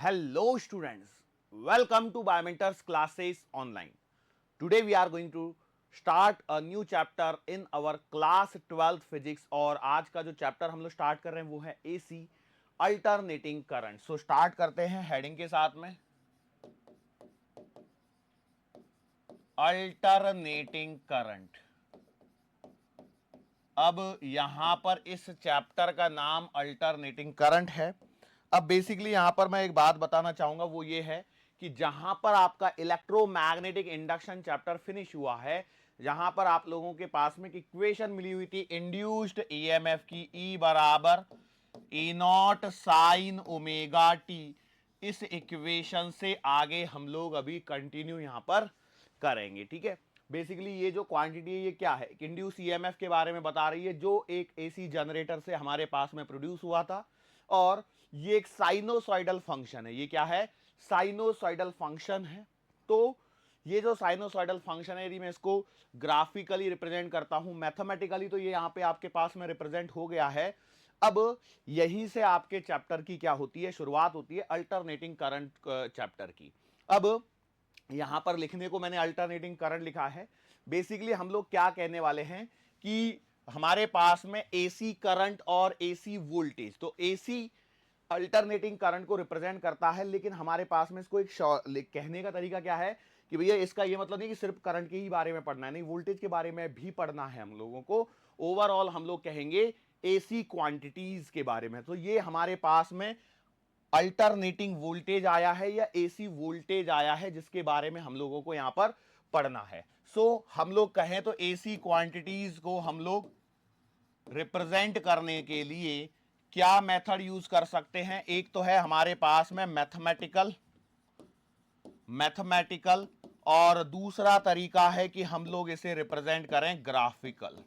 Hello students, welcome to Biomentors classes online. Today we are going to start a new chapter in our class 12th physics और आज का जो chapter हम लोग start कर रहे हैं वो है AC alternating current. So start करते हैं हेडिंग के साथ में अल्टरनेटिंग करंट. अब यहां पर इस चैप्टर का नाम अल्टरनेटिंग करंट है. अब बेसिकली यहां पर मैं एक बात बताना चाहूंगा वो ये है कि जहां पर आपका इलेक्ट्रोमैग्नेटिक इंडक्शन चैप्टर फिनिश हुआ है, जहां पर आप लोगों के पास में इक्वेशन मिली हुई थी इंड्यूस्ड ईएमएफ की ई बराबर E naught sine omega T, इस इक्वेशन से आगे हम लोग अभी कंटिन्यू यहां पर करेंगे. ठीक है, बेसिकली ये जो क्वांटिटी है ये क्या है, इंड्यूस ईएमएफ के बारे में बता रही है जो एक एसी जनरेटर से हमारे पास में प्रोड्यूस हुआ था. और ये एक साइनोसॉइडल फंक्शन है. ये क्या है, साइनोसॉइडल फंक्शन है. तो ये जो साइनोसॉइडल फंक्शन है, यदि मैं इसको ग्राफिकली रिप्रेजेंट करता हूं मैथमेटिकली, तो ये यहां पे आपके पास में रिप्रेजेंट हो गया है. अब यहीं से आपके चैप्टर की क्या होती है, शुरुआत होती है अल्टरनेटिंग करंट चैप्टर की. अब यहां पर लिखने को मैंने अल्टरनेटिंग करंट लिखा है. बेसिकली हम लोग क्या कहने वाले हैं कि हमारे पास में एसी करंट और एसी वोल्टेज, तो एसी अल्टरनेटिंग करंट को रिप्रेजेंट करता है, लेकिन हमारे पास में इसको एक कहने का तरीका क्या है कि भैया इसका ये मतलब नहीं कि सिर्फ करंट के ही बारे में पढ़ना है, नहीं, वोल्टेज के बारे में भी पढ़ना है हम लोगों को. ओवरऑल हम लोग कहेंगे एसी क्वांटिटीज के बारे में. तो ये हमारे पास में अल्टरनेटिंग वोल्टेज आया है या एसी वोल्टेज आया है जिसके बारे में हम लोगों को यहां पर पढ़ना है. सो हम लोग कहें तो एसी क्वांटिटीज को हम लोग रिप्रेजेंट करने के लिए क्या मेथड यूज कर सकते हैं. एक तो है हमारे पास में मैथमेटिकल और दूसरा तरीका है कि हम लोग इसे रिप्रेजेंट करें ग्राफिकल.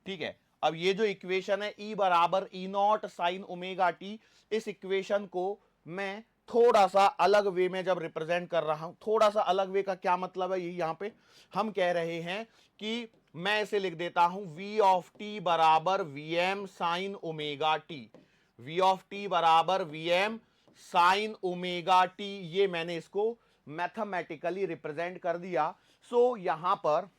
ठीक है, अब ये जो इक्वेशन है ई बराबर E naught sine omega T, इस इक्वेशन को मैं थोड़ा सा अलग वे में जब रिप्रेजेंट कर रहा हूं, थोड़ा सा अलग वे का क्या मतलब है, यही यहां पे हम कह रहे हैं कि मैं इसे लिख देता हूं v ऑफ टी बराबर VM sign omega T. v of T बराबर वीएम साइन ओमेगा टी, ये मैंने इसको मैथमेटिकली रिप्रेजेंट कर दिया. सो यहां पर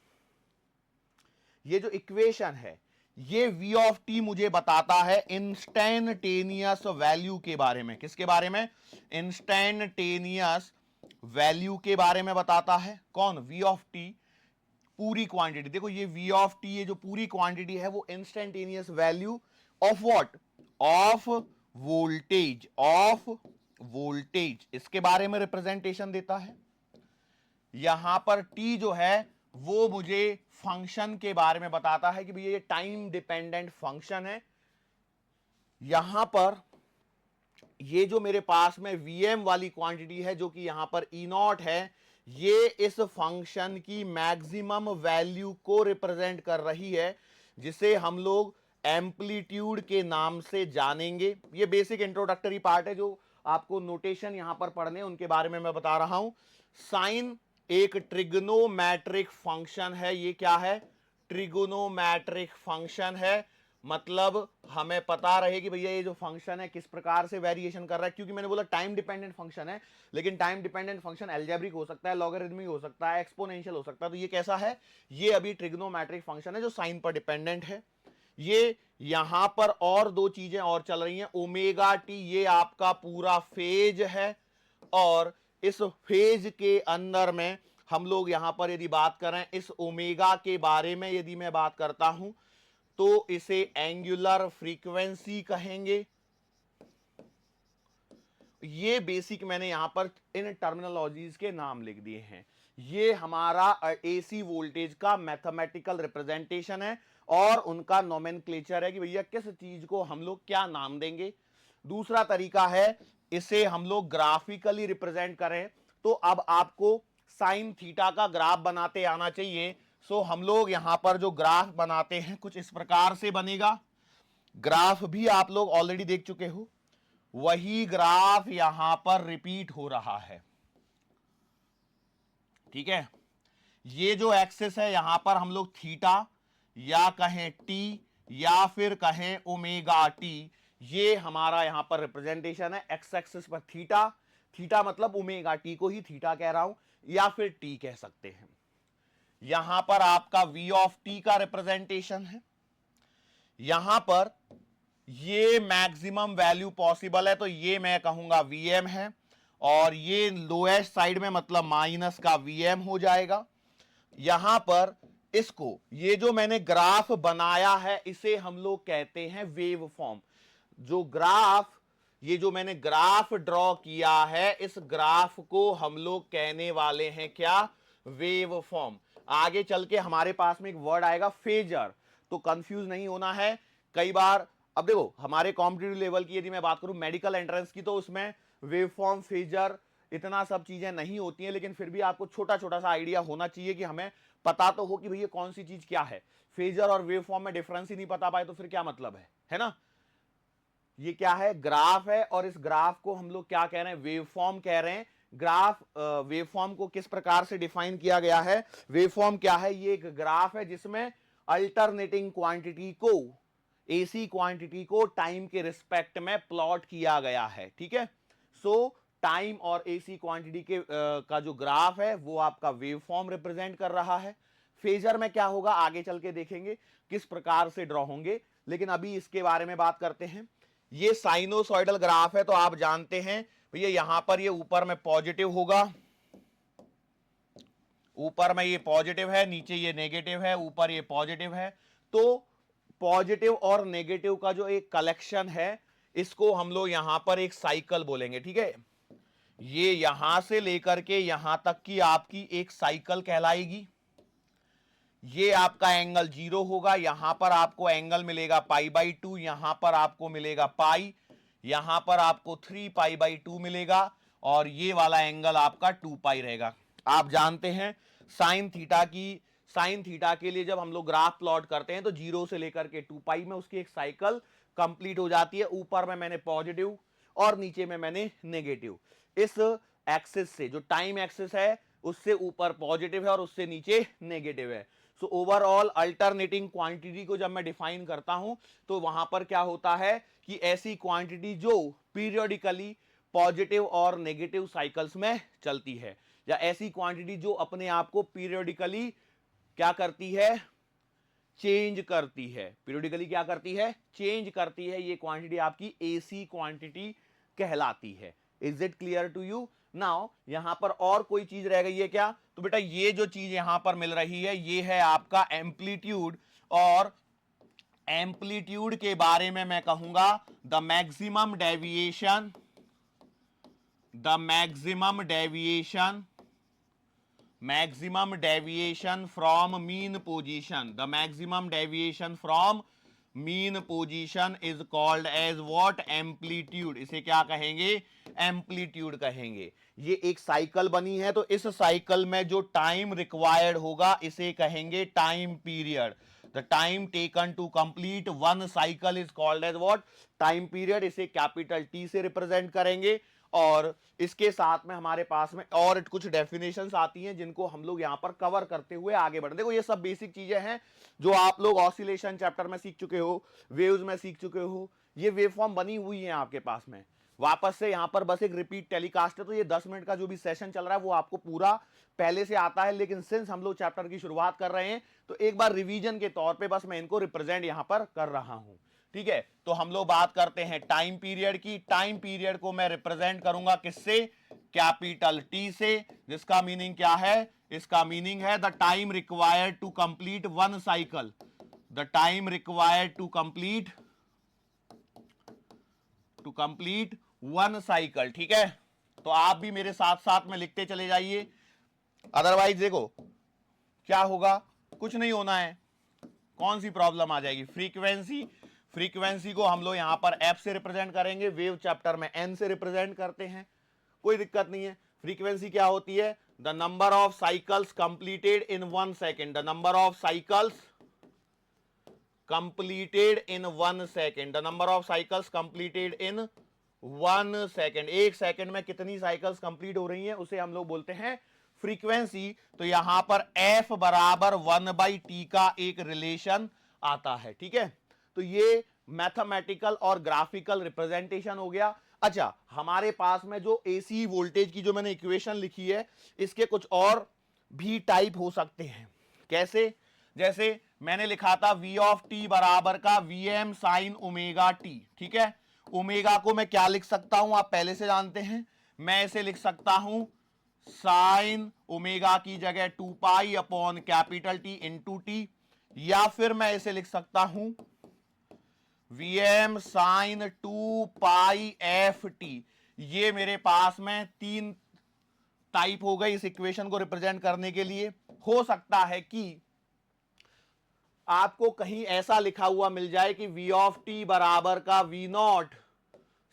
ये जो इक्वेशन है ये v ऑफ टी मुझे बताता है इंस्टैन्टेनियस वैल्यू के बारे में. किसके बारे में, इंस्टैन्टेनियस वैल्यू के बारे में बताता है. कौन, v ऑफ टी पूरी क्वांटिटी. देखो ये v ऑफ टी, ये जो पूरी क्वांटिटी है वो instantaneous value of what, of voltage, of voltage, इसके बारे में रिप्रेजेंटेशन देता है. यहां पर t जो है वो मुझे फंक्शन के बारे में बताता है कि भैया ये टाइम डिपेंडेंट फंक्शन है. यहां पर ये जो मेरे पास में vm वाली क्वांटिटी है जो कि यहां पर ई नॉट है, ये इस फंक्शन की मैक्सिमम वैल्यू को रिप्रेजेंट कर रही है, जिसे हम लोग एम्पलीट्यूड के नाम से जानेंगे. ये बेसिक इंट्रोडक्टरी पार्ट है, जो आपको नोटेशन यहां पर पढ़ने उनके बारे में मैं बता रहा हूं. साइन एक ट्रिग्नोमेट्रिक फंक्शन है. ये क्या है, ट्रिग्नोमेट्रिक फंक्शन है. मतलब हमें पता रहे कि भैया ये जो फंक्शन है किस प्रकार से वेरिएशन कर रहा है, क्योंकि मैंने बोला टाइम डिपेंडेंट फंक्शन है, लेकिन टाइम डिपेंडेंट फंक्शन एल्जेब्रिक हो सकता है, लॉगरिथमिक हो सकता है, एक्सपोनेंशियल हो सकता है. तो ये कैसा है, ये अभी ट्रिग्नोमेट्रिक फंक्शन है जो साइन पर डिपेंडेंट है. ये यहां पर और दो चीजें और चल रही हैं. ओमेगा टी ये आपका पूरा फेज है, और इस फेज के अंदर में हम लोग यहां पर यदि बात करें इस ओमेगा के बारे में, यदि मैं बात करता हूं तो इसे एंगुलर फ्रीक्वेंसी कहेंगे. ये बेसिक मैंने यहां पर इन टर्मिनोलॉजीज के नाम लिख दिए हैं. ये हमारा एसी वोल्टेज का मैथमेटिकल रिप्रेजेंटेशन है और उनका नोमेनक्लेचर है कि भैया किस चीज को हम लोग क्या नाम देंगे. दूसरा तरीका है इसे हम लोग ग्राफिकली रिप्रेजेंट करें. तो अब आपको साइन थीटा का ग्राफ बनाते आना चाहिए. सो हम लोग यहां पर जो ग्राफ बनाते हैं कुछ इस प्रकार से बनेगा. ग्राफ भी आप लोग ऑलरेडी देख चुके हो, वही ग्राफ यहां पर रिपीट हो रहा है. ठीक है, ये जो एक्सिस है यहां पर हम लोग थीटा या कहें टी या फिर कहें ओमेगा टी, ये हमारा यहां पर रिप्रेजेंटेशन है। एक्स एक्सिस पर थीटा, थीटा मतलब ओमेगा टी को ही थीटा कह रहा हूं, या फिर टी कह सकते हैं। यहां पर आपका v ऑफ टी का रिप्रेजेंटेशन है। यहां पर ये मैक्सिमम वैल्यू पॉसिबल है, तो ये मैं कहूंगा Vm है, और ये लोएस्ट साइड में मतलब माइनस का Vm हो जाएगा। यहां पर इसको, ये जो मैंने ग्राफ बनाया है इसे हम लोग कहते हैं वेव फॉर्म। जो ग्राफ, ये जो मैंने ग्राफ ड्रॉ किया है, इस ग्राफ को हम लोग कहने वाले हैं क्या? Wave form. आगे चल के हमारे पास में एक वर्ड आएगा फेजर, तो कंफ्यूज नहीं होना है। कई बार, अब देखो हमारे कॉम्पिटिटिव लेवल की यदि मैं बात करूं, मेडिकल एंट्रेंस की, तो उसमें वेव फॉर्म, फेजर, इतना सब चीजें नहीं होती हैं, लेकिन फिर भी आपको छोटा छोटा सा आइडिया होना चाहिए कि हमें पता तो हो कि भैया कौन सी चीज क्या है। फेजर और वेव फॉर्म में डिफरेंस ही नहीं पता पाए तो फिर क्या मतलब है ना? ये क्या है? ग्राफ है, और इस ग्राफ को हम लोग क्या कह रहे हैं? वेव फॉर्म कह रहे हैं। ग्राफ, वेव फॉर्म को किस प्रकार से डिफाइन किया गया है? वेव फॉर्म क्या है? ये एक ग्राफ है जिसमें अल्टरनेटिंग क्वांटिटी को, एसी क्वांटिटी को टाइम के रिस्पेक्ट में प्लॉट किया गया है। ठीक है, सो टाइम और एसी क्वांटिटी के का जो ग्राफ है वो आपका वेव फॉर्म रिप्रेजेंट कर रहा है। फेजर में क्या होगा आगे चल के देखेंगे किस प्रकार से ड्रॉ होंगे, लेकिन अभी इसके बारे में बात करते हैं। ये साइनोसॉइडल ग्राफ है, तो आप जानते हैं भैया यहां पर ये ऊपर में पॉजिटिव होगा, ऊपर में ये पॉजिटिव है, नीचे ये नेगेटिव है, ऊपर ये पॉजिटिव है। तो पॉजिटिव और नेगेटिव का जो एक कलेक्शन है, इसको हम लोग यहां पर एक साइकिल बोलेंगे। ठीक है, ये यहां से लेकर के यहां तक की आपकी एक साइकिल कहलाएगी। ये आपका एंगल 0 होगा, यहां पर आपको एंगल मिलेगा π/2, यहां पर आपको मिलेगा पाई, यहां पर आपको 3π/2 मिलेगा, और ये वाला एंगल आपका 2π रहेगा। आप जानते हैं साइन थीटा के लिए जब हम लोग ग्राफ प्लॉट करते हैं तो 0 से लेकर के 2π में उसकी एक साइकिल कंप्लीट हो जाती है। ऊपर में मैंने पॉजिटिव और नीचे में मैंने नेगेटिव। इस एक्सिस से, जो टाइम एक्सिस है, उससे ऊपर पॉजिटिव है और उससे नीचे नेगेटिव है। सो ओवरऑल अल्टरनेटिंग क्वांटिटी को जब मैं डिफाइन करता हूं तो वहां पर क्या होता है कि ऐसी क्वांटिटी जो पीरियोडिकली पॉजिटिव और नेगेटिव साइकिल्स में चलती है, या ऐसी क्वांटिटी जो अपने आप को पीरियोडिकली क्या करती है? चेंज करती है। पीरियोडिकली क्या करती है? चेंज करती है। ये क्वांटिटी आपकी एसी क्वांटिटी कहलाती है। Is it clear to you? Now यहां पर और कोई चीज रह गई है क्या? तो बेटा ये जो चीज यहां पर मिल रही है ये है आपका एम्पलीट्यूड, और एम्पलीट्यूड के बारे में मैं कहूंगा the maximum deviation, maximum deviation from mean position, the maximum deviation from mean position is called as what? amplitude। इसे क्या कहेंगे? एम्पलीट्यूड कहेंगे। ये एक साइकिल बनी है, तो इस साइकिल में जो टाइम रिक्वायर्ड होगा इसे कहेंगे time period. The time taken to complete one cycle is called as what? Time period. इसे कैपिटल टी से रिप्रेजेंट करेंगे। और इसके साथ में हमारे पास में और कुछ डेफिनेशंस आती हैं जिनको हम लोग यहां पर कवर करते हुए आगे बढ़े। देखो ये सब बेसिक चीजें हैं जो आप लोग ऑसिलेशन चैप्टर में सीख चुके हो, वेव्स में सीख चुके हो। ये वेव फॉर्म बनी हुई है आपके पास में। वापस से यहां पर बस एक रिपीट टेलीकास्ट है, तो ये 10 मिनट का जो भी सेशन चल रहा है वो आपको पूरा पहले से आता है, लेकिन सिंस हम लोग चैप्टर की शुरुआत कर रहे हैं तो एक बार रिवीजन के तौर पे बस मैं इनको रिप्रेजेंट यहां पर कर रहा हूं। ठीक है, तो हम लोग बात करते हैं टाइम पीरियड की। टाइम पीरियड को मैं रिप्रेजेंट करूंगा किससे? कैपिटल टी से, जिसका मीनिंग क्या है? इसका मीनिंग है the time required to complete one cycle, the time required to complete one cycle. ठीक है, तो आप भी मेरे साथ साथ में लिखते चले जाइए, अदरवाइज देखो क्या होगा, कुछ नहीं होना है। कौन सी प्रॉब्लम आ जाएगी? फ्रीक्वेंसी को हम लोग यहां पर एफ से रिप्रेजेंट करेंगे, वेव चैप्टर में एन से रिप्रेजेंट करते हैं, कोई दिक्कत नहीं है। फ्रीक्वेंसी क्या होती है? The number of cycles completed in 1 second, the number of cycles completed in 1 second, the number of cycles completed in 1 second. 1 second में कितनी साइकिल्स कंप्लीट हो रही हैं उसे हम लोग बोलते हैं फ्रीक्वेंसी। तो यहां पर f बराबर 1/t का एक रिलेशन आता है। ठीक है, तो ये मैथमेटिकल और ग्राफिकल रिप्रेजेंटेशन हो गया। अच्छा, हमारे पास में जो एसी वोल्टेज की जो मैंने इक्वेशन लिखी है, इसके कुछ और भी टाइप हो सकते हैं। कैसे? जैसे मैंने लिखा था v ऑफ टी बराबर का vm साइन ओमेगा टी। ठीक है, ओमेगा को मैं क्या लिख सकता हूं, आप पहले से जानते हैं। मैं इसे लिख सकता हूं साइन ओमेगा की जगह 2 pi upon capital T into T, या फिर मैं इसे लिख सकता हूं Vm साइन 2 पाई एफ टी। ये मेरे पास में 3 टाइप हो गई इस इक्वेशन को रिप्रेजेंट करने के लिए। हो सकता है कि आपको कहीं ऐसा लिखा हुआ मिल जाए कि v ऑफ टी बराबर का v not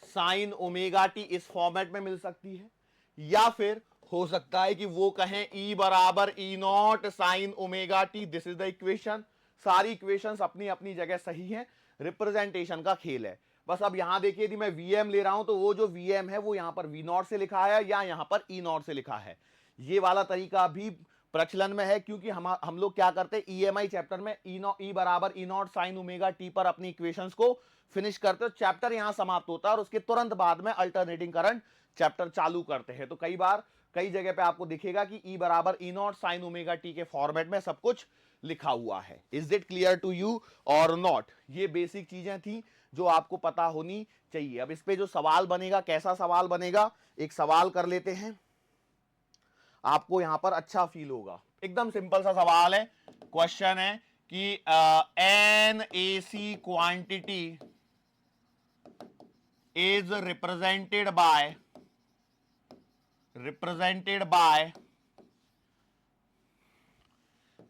sine omega T, इस फॉर्मेट में मिल सकती है। या फिर हो सकता है कि वो कहें e बराबर E naught sine omega t. This is the equation. सारी इक्वेशंस अपनी अपनी जगह सही हैं, रिप्रेजेंटेशन का खेल है। बस अब यहां देखिए, यदि मैं Vm ले रहा हूं तो वो जो Vm है वो यहां पर V नॉट से लिखा है या यहां पर E नॉट से लिखा है। ये वाला तरीका भी प्रचलन में है, क्योंकि हम लोग क्या करते हैं, EMI चैप्टर में E बराबर E naught sine omega T पर अपनी इक्वेशंस को फिनिश करते हो। चैप्टर यहां समाप्त होता है और उसके तुरंत बाद में अल्टरनेटिंग करंट चैप्टर चालू करते हैं। तो कई बार कई जगह पे आपको दिखेगा कि E बराबर E naught sine omega T के फॉर्मेट में सब कुछ लिखा हुआ है। Is it clear to you और नॉट? ये बेसिक चीजें थी जो आपको पता होनी चाहिए। अब इस पे जो सवाल बनेगा, कैसा सवाल बनेगा, एक सवाल कर लेते हैं, आपको यहां पर अच्छा फील होगा। एकदम सिंपल सा सवाल है। क्वेश्चन है कि N AC quantity is represented by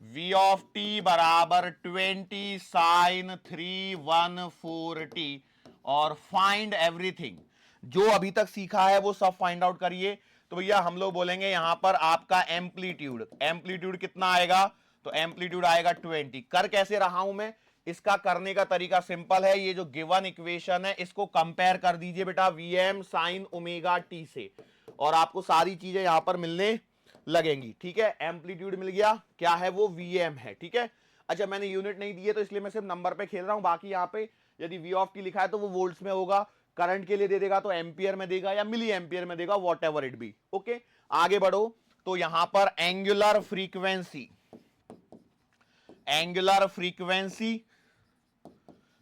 v of T बराबर 20 साइन 314 टी और फाइंड एवरीथिंग। जो अभी तक सीखा है वो सब फाइंड आउट करिए। तो भैया हम लोग बोलेंगे यहां पर आपका एम्पलीट्यूड कितना आएगा, तो एम्पलीट्यूड आएगा 20। कर कैसे रहा हूं मैं, इसका करने का तरीका सिंपल है। ये जो गिवन इक्वेशन है इसको कंपेयर कर दीजिए बेटा Vm साइन ओमेगा टी से, और आपको सारी चीजें यहां पर मिलने लगेंगी। ठीक है, एम्पलीट्यूड मिल गया, क्या है वो Vm है। ठीक है, अच्छा मैंने यूनिट नहीं दी है तो इसलिए मैं सिर्फ नंबर पे खेल रहा हूं। बाकी यहां पे यदि V ऑफ टी लिखा है तो वो वोल्ट्स में होगा, करंट के लिए दे देगा तो एम्पियर में देगा या मिली एम्पियर में देगा, what ever it be. Okay, आगे बढ़ो। तो यहां पर एंगुलर फ्रीक्वेंसी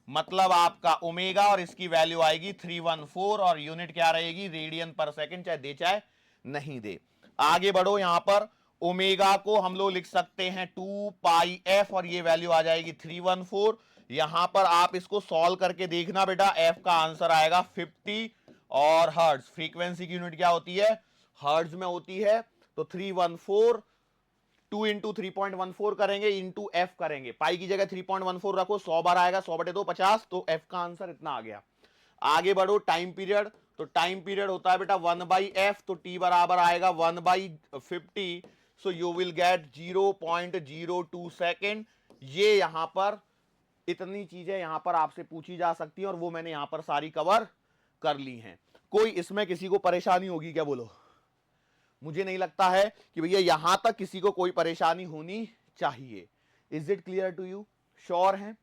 मतलब आपका ओमेगा, और इसकी वैल्यू आएगी 314 और यूनिट क्या रहेगी, रेडियन पर सेकंड, चाहे दे चाहे नहीं दे। आगे बढ़ो, यहां पर ओमेगा को हम लोग लिख सकते हैं 2 पाई एफ और ये वैल्यू आ जाएगी 314। यहां पर आप इसको सॉल्व करके देखना बेटा, एफ का आंसर आएगा 50 और हर्ट्ज। फ्रीक्वेंसी की यूनिट क्या होती है, हर्ट्ज में होती है। तो 314 2 इंटू 3.14 करेंगे इंटू एफ करेंगे, पाई की जगह 3.14 रखो, 100 बार आएगा, 100/2 50, तो एफ का आंसर इतना आ गया। आगे बढ़ो, टाइम पीरियड। तो टाइम पीरियड होता है बेटा 1/f, तो t बराबर आएगा 1/50, so you will gate 0.02 second. ये यहां पर इतनी चीजें यहां पर आपसे पूछी जा सकती हैं और वो मैंने यहां पर सारी कवर कर ली हैं। कोई इसमें किसी को परेशानी होगी क्या, बोलो? मुझे नहीं लगता है कि भैया यहां तक किसी को कोई परेशानी होनी चाहिए। Is it clear to you? Sure हैं?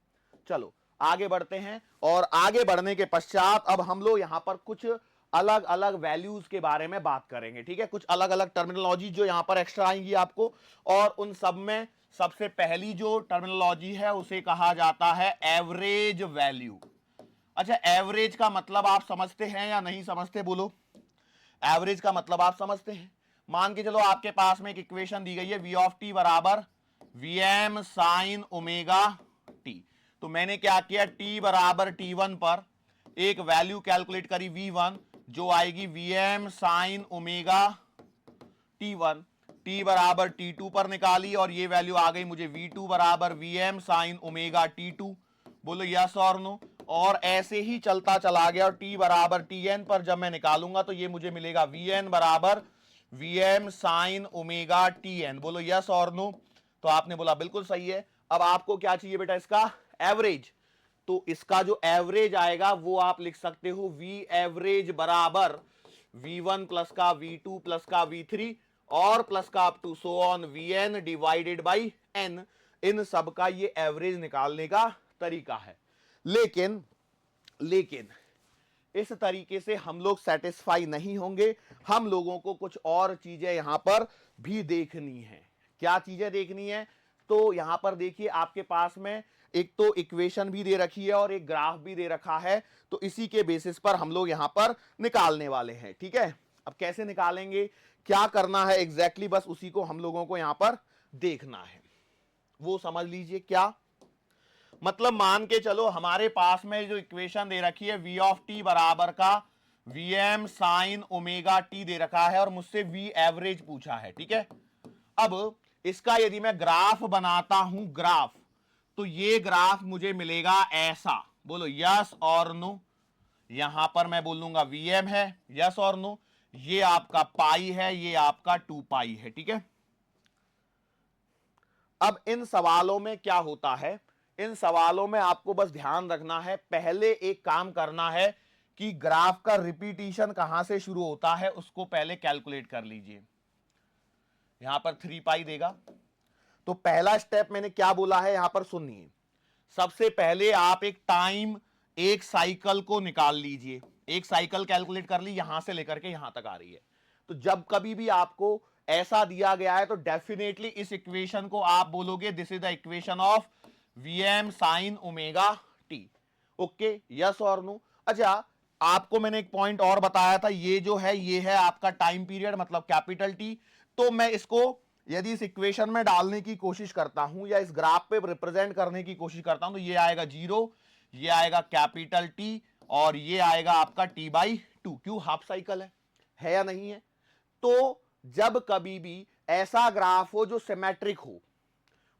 चलो आगे बढ़ते हैं, और आगे बढ़ने के पश्चात अब हम लोग यहां पर कुछ अलग अलग वैल्यूज के बारे में बात करेंगे। ठीक है, कुछ अलग अलग टर्मिनोलॉजी जो यहां पर एक्स्ट्रा आएंगी आपको, और उन सब में सबसे पहली जो टर्मिनोलॉजी है उसे कहा जाता है एवरेज वैल्यू। अच्छा, एवरेज का मतलब आप समझते हैं या नहीं समझते, बोलो? एवरेज का मतलब आप समझते हैं? मान के चलो आपके पास में एक इक्वेशन दी गई है, v ऑफ टी बराबर Vm साइन ओमेगा टी। तो मैंने क्या किया, t बराबर t1 पर एक वैल्यू कैलकुलेट करी v1, जो आएगी Vm sine omega t1। t बराबर t2 पर निकाली और ये वैल्यू आ गई मुझे v2 बराबर Vm साइन ओमेगा t2। बोलो यस और नो? और ऐसे ही चलता चला गया, और t बराबर tn पर जब मैं निकालूंगा तो ये मुझे मिलेगा Vn बराबर Vm साइन ओमेगा tn। बोलो यस और नो? तो आपने बोला बिल्कुल सही है। अब आपको क्या चाहिए बेटा, इसका एवरेज। तो इसका जो एवरेज आएगा वो आप लिख सकते हो V एवरेज बराबर V1 प्लस का V2 प्लस का V3 और प्लस का up to so on Vn divided by n। इन सब का ये एवरेज निकालने का तरीका है। लेकिन लेकिन इस तरीके से हम लोग सेटिस्फाई नहीं होंगे, हम लोगों को कुछ और चीजें यहां पर भी देखनी है। क्या चीजें देखनी है? तो यहां पर देखिए आपके पास में एक तो इक्वेशन भी दे रखी है और एक ग्राफ भी दे रखा है, तो इसी के बेसिस पर हम लोग यहां पर निकालने वाले हैं। ठीक है, अब कैसे निकालेंगे, क्या करना है एग्जैक्टली, बस उसी को हम लोगों को यहां पर देखना है। वो समझ लीजिए क्या मतलब, मान के चलो हमारे पास में जो इक्वेशन दे रखी है v ऑफ टी बराबर का vm साइन ओमेगा टी दे रखा है और मुझसे v एवरेज पूछा है। ठीक है, अब इसका यदि मैं ग्राफ बनाता हूं, ग्राफ, तो ये ग्राफ मुझे मिलेगा ऐसा। बोलो यस और नो। यहां पर मैं बोलूंगा vm है, यस और नो। ये आपका पाई है, ये आपका 2 पाई है। ठीक है, अब इन सवालों में क्या होता है, इन सवालों में आपको बस ध्यान रखना है, पहले एक काम करना है कि ग्राफ का रिपीटिशन कहां से शुरू होता है उसको पहले कैलकुलेट कर लीजिए। यहां पर 3 पाई देगा, तो पहला स्टेप मैंने क्या बोला है यहां पर सुनिए। सबसे पहले आप एक टाइम, एक साइकिल को निकाल लीजिए। एक साइकिल कैलकुलेट कर ली, यहां से लेकर के यहां तक आ रही है। तो जब कभी भी आपको ऐसा दिया गया है तो डेफिनेटली इस इक्वेशन को आप बोलोगे this is the equation of VM sign omega T. Okay, yes और नो। अच्छा, आपको मैंने एक पॉइंट और बताया था, ये जो है ये है आपका टाइम पीरियड, मतलब कैपिटल टी। तो मैं इसको यदि इस इक्वेशन में डालने की कोशिश करता हूं या इस ग्राफ पे रिप्रेजेंट करने की कोशिश करता हूं, तो ये आएगा 0, ये आएगा कैपिटल टी और ये आएगा आपका t/2। क्यों? हाफ साइकिल है या नहीं है? तो जब कभी भी ऐसा ग्राफ हो जो सिमेट्रिक हो,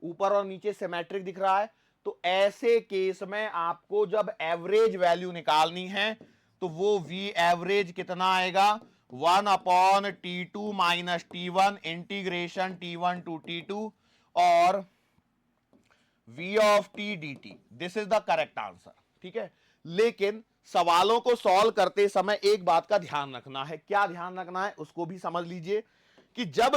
ऊपर और नीचे सिमेट्रिक दिख रहा है, तो ऐसे केस में आपको जब एवरेज वैल्यू निकालनी है तो वो वी एवरेज कितना आएगा, 1/t2 minus t1 integration t1 to t2 और v of T D T. This is the correct answer. ठीक है, लेकिन सवालों को सॉल्व करते समय एक बात का ध्यान रखना है। क्या ध्यान रखना है उसको भी समझ लीजिए कि जब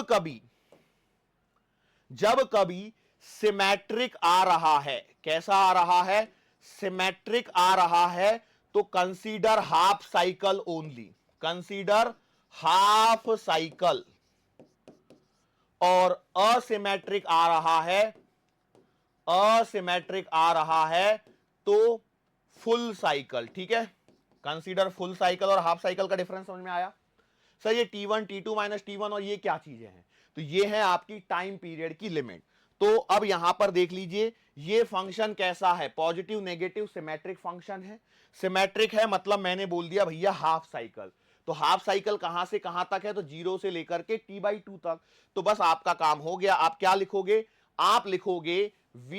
कभी सिमेट्रिक आ रहा है, कैसा आ रहा है, सिमेट्रिक आ रहा है, तो consider half cycle only, consider half cycle. और असिमेट्रिक आ रहा है, असिमेट्रिक आ रहा है तो फुल साइकिल। ठीक है, कंसीडर फुल साइकिल और हाफ साइकिल का डिफरेंस समझ में आया? सर ये t1 t2 माइनस t1 और ये क्या चीजें हैं? तो ये है आपकी टाइम पीरियड की लिमिट। तो अब यहां पर देख लीजिए ये फंक्शन कैसा है, पॉजिटिव नेगेटिव सिमेट्रिक फंक्शन है। सिमेट्रिक है मतलब मैंने बोल दिया भैया हाफ साइकिल। तो हाफ साइकिल कहां से कहां तक है, तो 0 से लेकर के t/2 तक। तो बस आपका काम हो गया। आप क्या लिखोगे, आप लिखोगे v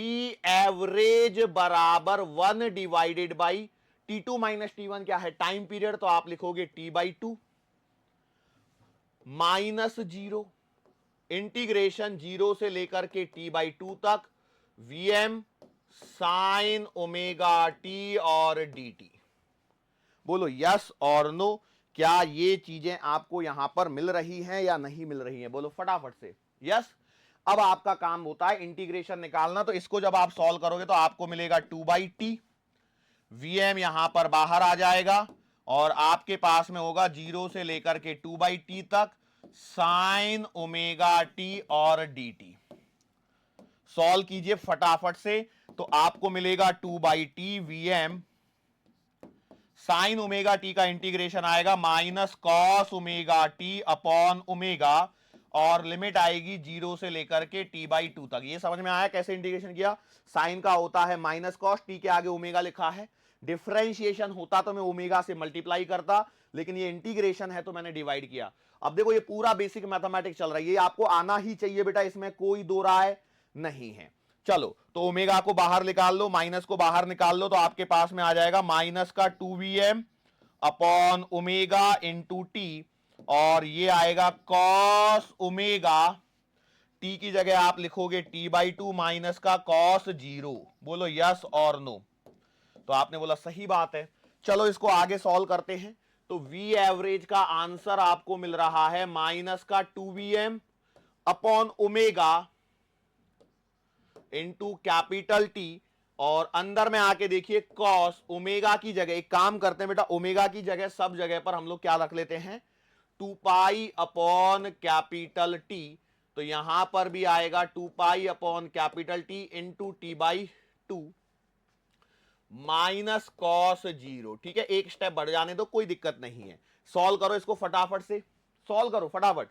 एवरेज बराबर 1 divided by t2 minus t1 क्या है, टाइम पीरियड, तो आप लिखोगे t/2 माइनस 0 इंटीग्रेशन 0 से लेकर के t/2 तक vm साइन ओमेगा टी और dt। बोलो यस और नो, क्या ये चीजें आपको यहां पर मिल रही हैं या नहीं मिल रही हैं? बोलो फटाफट से यस। अब आपका काम होता है इंटीग्रेशन निकालना। तो इसको जब आप सॉल्व करोगे तो आपको मिलेगा 2/t, vm यहां पर बाहर आ जाएगा और आपके पास में होगा 0 से लेकर के 2/t तक साइन ओमेगा टी और dt। सॉल्व कीजिए फटाफट से, तो आपको मिलेगा 2/t vm sign omega T का इंटीग्रेशन आएगा minus cos omega T upon omega और लिमिट आएगी 0 से लेकर के t/2 तक। ये समझ में आया कैसे इंटीग्रेशन किया? साइन का होता है माइनस कॉस, टी के आगे ओमेगा लिखा है। डिफरेंशिएशन होता तो मैं ओमेगा से मल्टीप्लाई करता, लेकिन ये इंटीग्रेशन है तो मैंने डिवाइड किया। अब देखो ये पूरा बेसिक मैथमेटिक्स चल रहा है, ये आपको आना ही चाहिए बेटा, इसमें कोई दो राय नहीं है। चलो तो ओमेगा को बाहर निकाल लो, माइनस को बाहर निकाल लो, तो आपके पास में आ जाएगा माइनस का 2vm upon omega into T और ये आएगा कॉस ओमेगा। टी की जगह आप लिखोगे t/2 माइनस का कॉस 0। बोलो यस और नो। तो आपने बोला सही बात है। चलो इसको आगे सॉल्व करते हैं। तो v एवरेज का आंसर आपको मिल रहा है माइनस का 2vm upon omega into capital T और अंदर में आके देखिए कॉस ओमेगा की जगह एक काम करते हैं बेटा, ओमेगा की जगह सब जगह पर हम लोग क्या रख लेते हैं, 2 पाई अपॉन कैपिटल टी। तो यहां पर भी आएगा 2 pi upon capital T into T by 2 minus cos 0। ठीक है, एक स्टेप बढ़ जाने दो, कोई दिक्कत नहीं है। सॉल्व करो इसको फटाफट से, सॉल्व करो फटाफट।